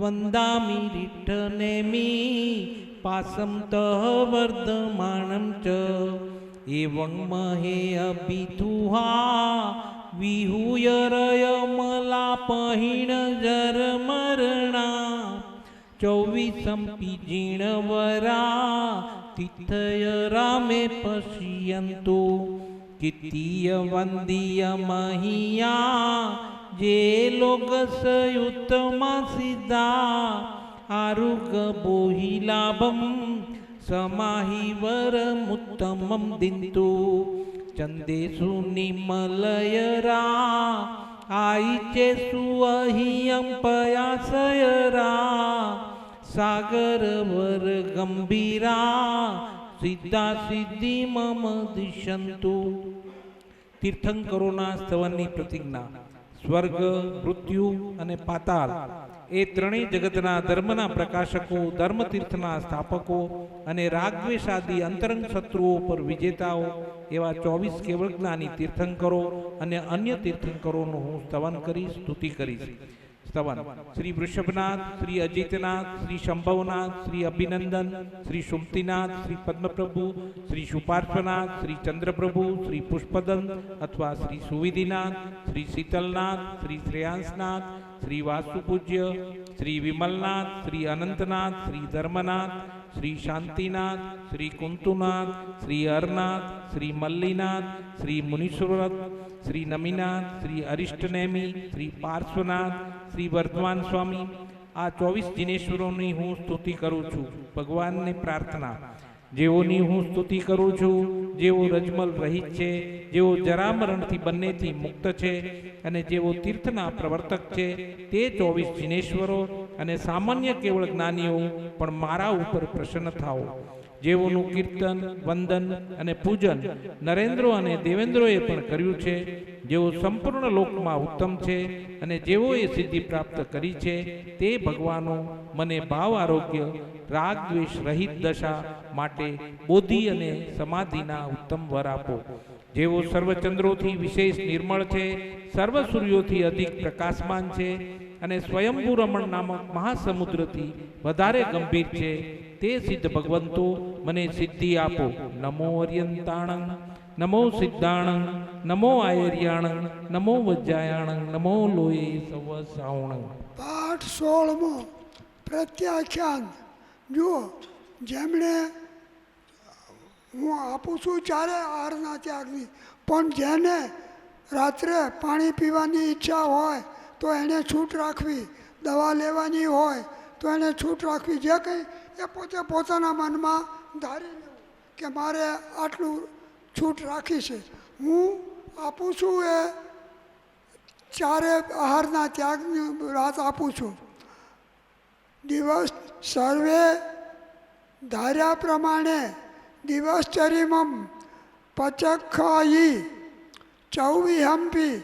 વંદામિ રીઠનેમિ પાસં તઃ વર્ધમાણં ચ એવં મહે અભિતુહા વિહુયરયમલાપહિણ જરમરણા ચૌવીસમ પીજીણવરા તિથય રામે પશ્યંતુ કિત્તીય વંદીય મહિયા જે લોકસયુતમા સિદ્ધા આરુગ બોહિલાભમ સમાહિવરમુત્તમં દિંતુ ચંદેસુ નિમલયરા આઈચેસુ અહિયં પયાસયરા સાગરવર ગંભીરા સિદ્ધા સિદ્ધિ મમ દિશંતુ તીર્થંકરોના સ્તવનની પ્રતિજ્ઞા સ્વર્ગ મૃત્યુ અને પાતાળ એ ત્રણેય જગતના ધર્મના પ્રકાશકો ધર્મતીર્થના સ્થાપકો અને રાગદ્વેષાદી અંતરંગ શત્રુઓ પર વિજેતાઓ એવા 24 કેવળ જ્ઞાની તીર્થંકરો અને અન્ય તીર્થંકરોનું હું સ્તવન કરીશ, સ્તુતિ કરીશ. સ્તવન શ્રી વૃષભનાથ, શ્રી અજિતનાથ, શ્રી શંભવનાથ, શ્રી અભિનંદન, શ્રી સુમતિનાથ, શ્રી પદ્મપ્રભુ, શ્રી શુપાર્શ્વનાથ, શ્રી ચંદ્રપ્રભુ, શ્રી પુષ્પદંત અથવા શ્રી સુવિધિનાથ, શ્રી શીતલનાથ, શ્રી શ્રેયાંસનાથ, શ્રી વાસુપૂજ્ય, શ્રી વિમલનાથ, શ્રી અનંતનાથ, શ્રી ધર્મનાથ, શ્રી શાંતિનાથ, શ્રી કુંતુનાથ, શ્રી હરનાથ, શ્રી મલ્લીનાથ, શ્રી મુનીશ્વરત, શ્રી નમીનાથ, શ્રી અરિષ્ટનેમી, શ્રી પાર્શ્વનાથ, શ્રી વર્ધમાન સ્વામી, આ 24 જિનેશ્વરોની હું સ્તુતિ કરું છું. ભગવાનને પ્રાર્થના, જેઓની હું સ્તુતિ કરું છું, જેઓ રજમલ રહિત છે, જેઓ જરામરણથી બંનેથી મુક્ત છે અને જેઓ તીર્થના પ્રવર્તક છે, તે 24 જિનેશ્વરો અને સામાન્ય કેવળ જ્ઞાનીઓ પણ મારા ઉપર પ્રસન્ન થાઓ. જેઓનું કીર્તન, વંદન અને પૂજન નરેન્દ્રો અને દેવેન્દ્રોએ પણ કર્યું છે, જેઓ સંપૂર્ણ લોકમાં ઉત્તમ છે અને જેઓએ સિદ્ધિ પ્રાપ્ત કરી છે, તે ભગવાનો મને ભાવ આરોગ્ય રાગ દ્વેષ રહિત દશા માટે બોધિ અને સમાધિના ઉત્તમ વર આપો. જેઓ સર્વચંદ્રોથી વિશેષ નિર્મળ છે, સર્વ સૂર્યોથી અધિક પ્રકાશમાન છે અને સ્વયંભૂ રમણ નામક મહાસમુદ્રથી વધારે ગંભીર છે, તે સિદ્ધ ભગવંતો મને સિદ્ધિ આપો. નમો અર્યંતાણં નમો સિદ્ધાણં નમો આયર્યાણં નમો વજ્જાયાણં નમો લોએ સવસાઉણં. પાઠ 16મો પ્રત્યાખ્યાન. જુઓ, જેમણે હું આપું છું ચારે આહારના ત્યાગની, પણ જેને રાત્રે પાણી પીવાની ઈચ્છા હોય તો એને છૂટ રાખવી, દવા લેવાની હોય તો એને છૂટ રાખવી. જે કંઈ એ પોતે પોતાના મનમાં ધારી લેવું કે મારે આટલું છૂટ રાખી છે. હું આપું છું એ ચારે આહારના ત્યાગની વાત આપું છું. દિવસ સર્વે ધાર્યા પ્રમાણે દિવસચરીમમ પચખાયી ચૌવિહંપી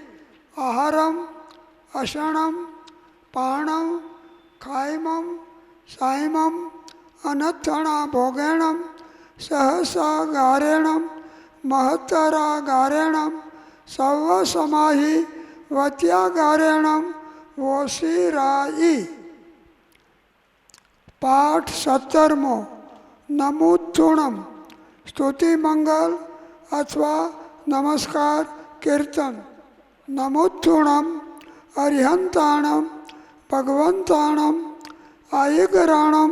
આહારમ અષણમ પાણમ ખાયમમ સાયમમ અનથણા ભોગેણમ સહસા ગારેણમ મહત્તરા ગારેણમ સવ સમાહિ વત્યા ગારેણમ વોશિરાઈ. પાઠ 17મો નમુત્થુણમ. સ્તુતિ મંગલ અથવા નમસ્કાર કીર્તન. નમુત્થુણમ અરિહંતાણમ ભગવંતાણમ આયિગરાણમ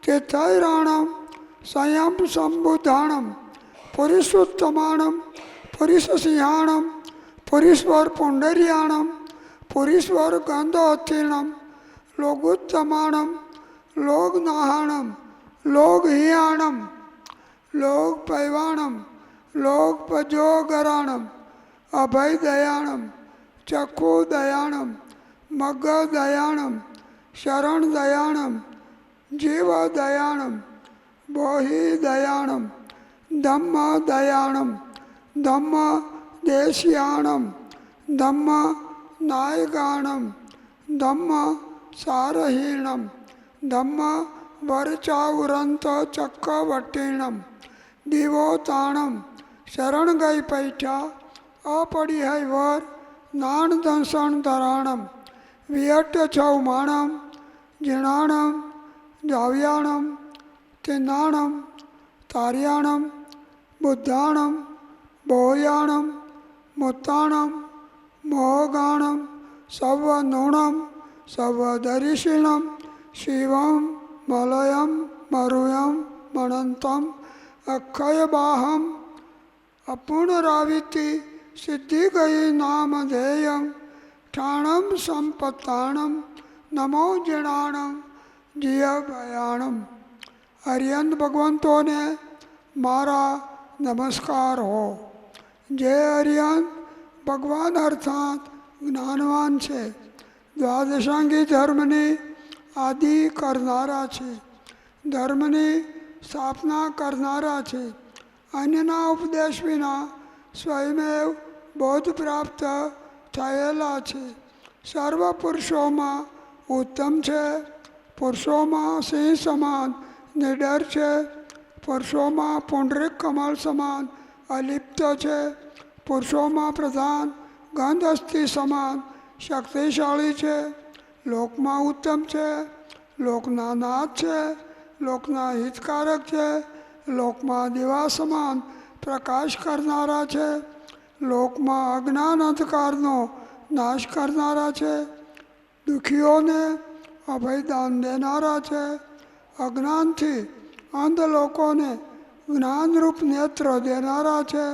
તીર્થૈરાણમ સંયમ સંબુદ્ધાણમ પુરુષોત્તમાણમ પુરુષસિંહાણમ પુરીશ્વર પુંડરિયાણમ પુરીશ્વર ગંધોત્થીર્ણમ લોગોત્તમાણમ લોગનાહાણમ લોગહિયાણમ લોકપૈવાણમ લોકપજોગરાણમ અભયદયાણમ ચક્ષુદયાણમ મગદયાણમ શરણદયાણમ જીવદયાણમ બોહિદયાણમ ધમ્મદયાણમ ધમ્મદેશ્યાણમ ધમ્મનાયકાણમ ધમ્મસારહીણમ ધમ્મવરચાવરંત ચક્કવટીણમ દિવોતાણમ શરણ ગઈ પૈઠા અપડી હૈ વર નાણ દંસણ ધરાણમ વિયટ ચૌમાણમ જીણાણમ જાવ્યાણમ તિનાણમ તાર્યાણમ બુદ્ધાણમ બોયાણમ મુત્તાણમ મોહગાણમ સવનૂણમ સવદરિષિણમ શિવમ મલયમ મરુયમ મણંતમ અક્ષયબાહમ અપૂર્ણરાવિતિ સિદ્ધિ ગઈ નામધેયમ ઠાણમ સંપત્તાણમ નમો જીણાણમ જીયભયાણમ. હરિયંત ભગવંતોને મારા નમસ્કાર હો. જે હરિયંત ભગવાન અર્થાત જ્ઞાનવાન છે, દ્વાદશાંગી ધર્મની આદિ કરનારા છે, ધર્મની સ્થાપના કરનારા છે, અન્યના ઉપદેશ વિના સ્વયમેવ બોધ પ્રાપ્ત થયેલા છે, સર્વ પુરુષોમાં ઉત્તમ છે, પુરુષોમાં સિંહ સમાન નિડર છે, પુરુષોમાં પુંડરીક કમળ સમાન અલિપ્ત છે, પુરુષોમાં પ્રધાન ગંધસ્થી સમાન શક્તિશાળી છે, લોકમાં ઉત્તમ છે, લોકના નાથ છે, લોકના હિતકારક છે, લોકમાં દીવા સમાન પ્રકાશ કરનારા છે, લોકમાં અજ્ઞાન અંધકારનો નાશ કરનારા છે, દુઃખીઓને અભયદાન દેનારા છે, અજ્ઞાનથી અંધ લોકોને જ્ઞાનરૂપ નેત્ર દેનારા છે,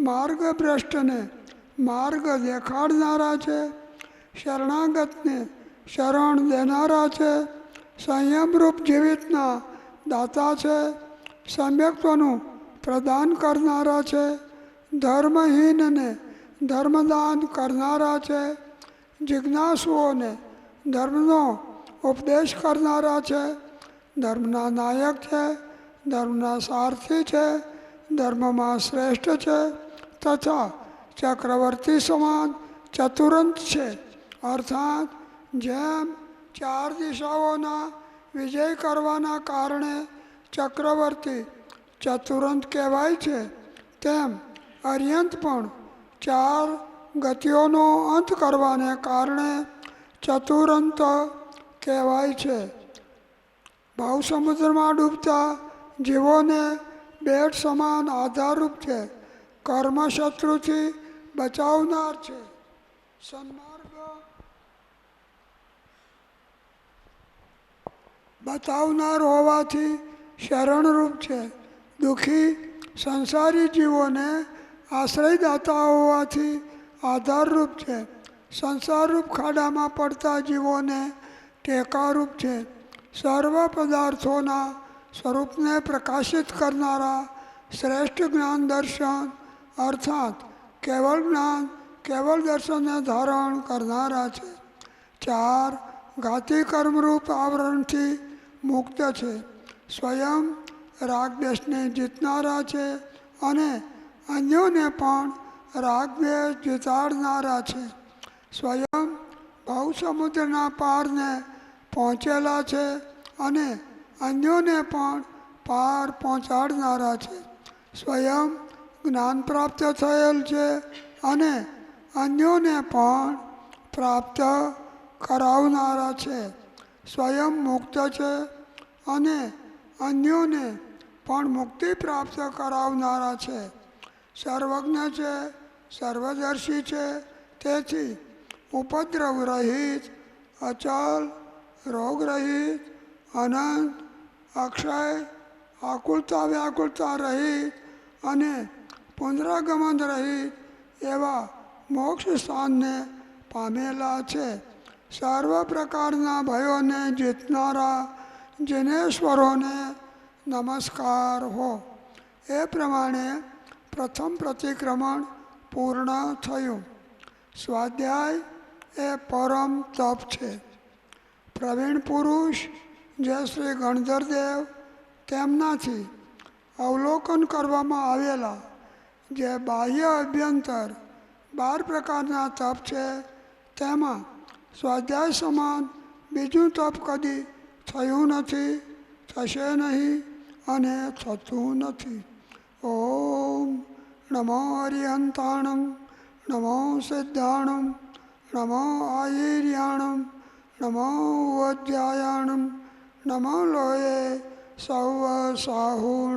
માર્ગભ્રષ્ટને માર્ગ દેખાડનારા છે, શરણાગતને શરણ દેનારા છે, સંયમરૂપ જીવિતના દાતા છે, સમ્યક્ત્વનું પ્રદાન કરનારા છે, ધર્મહીનને ધર્મદાન કરનારા છે, જિજ્ઞાસુઓને ધર્મનો ઉપદેશ કરનારા છે, ધર્મના નાયક છે, ધર્મના સારથી છે, ધર્મમાં શ્રેષ્ઠ છે, તથા ચક્રવર્તી સમાન ચતુરંત છે. અર્થાત જેમ ચાર દિશાઓના વિજય કરવાના કારણે ચક્રવર્તી ચતુરંત કહેવાય છે, તેમ અર્યંત પણ ચાર ગતિઓનો અંત કરવાને કારણે ચતુરંત કહેવાય છે. ભાવસમુદ્રમાં ડૂબતા જીવોને બેટ સમાન આધારરૂપ છે, કર્મશત્રુથી બચાવનાર છે, સન્માર્ગ બતાવનાર હોવાથી શરણરૂપ છે, દુઃખી સંસારી જીવોને આશ્રયદાતા હોવાથી આધારરૂપ છે, સંસારરૂપ ખાડામાં પડતા જીવોને ટેકારૂપ છે, સર્વ પદાર્થોના સ્વરૂપને પ્રકાશિત કરનારા શ્રેષ્ઠ જ્ઞાન દર્શન અર્થાત કેવળ જ્ઞાન કેવળ દર્શનને ધારણ કરનારા છે, ચાર ઘાતી કર્મરૂપ આવરણથી મુક્ત છે, સ્વયં રાગદ્વેષને જીતનારા છે અને અન્યોને પણ રાગદ્વેષ જીતાડનારા છે, સ્વયં ભવસમુદ્રના પારને પહોંચેલા છે અને અન્યોને પણ પાર પહોંચાડનારા છે, સ્વયં જ્ઞાન પ્રાપ્ત થયેલ છે અને અન્યોને પણ પ્રાપ્ત કરાવનારા છે, સ્વયં મુક્ત છે અને અન્યોને પણ મુક્તિ પ્રાપ્ત કરાવનારા છે, સર્વજ્ઞ છે, સર્વદર્શી છે, તેથી ઉપદ્રવ રહિત અચલ રોગરહિત, અનંત, અક્ષય, આકુલતા વ્યાકુલતા રહિત અને પુનરાગમન રહિત એવા મોક્ષ સ્થાનને પામેલા છે. સર્વ પ્રકારના ભયોને જીતનારા જિનેશ્વરોને નમસ્કાર હો. એ પ્રમાણે પ્રથમ પ્રતિક્રમણ પૂર્ણ થયું. સ્વાધ્યાય એ પરમ તપ છે. પ્રવીણ પુરુષ જે શ્રી ગણધરદેવ તેમનાથી અવલોકન કરવામાં આવેલા જે બાહ્ય અભ્યંતર 12 પ્રકારના તપ છે તેમાં સ્વાધ્યાય સમાન બીજું તપ કદી થયું નથી, થશે નહીં અને થતું નથી. ઓમ નમો હરિહંતાણમ, નમો સિદ્ધાણમ, નમો આયર્યાણમ, નમો ઉદ્ધ્યાયાણમ, નમો લોયે સૌ સાહુણ.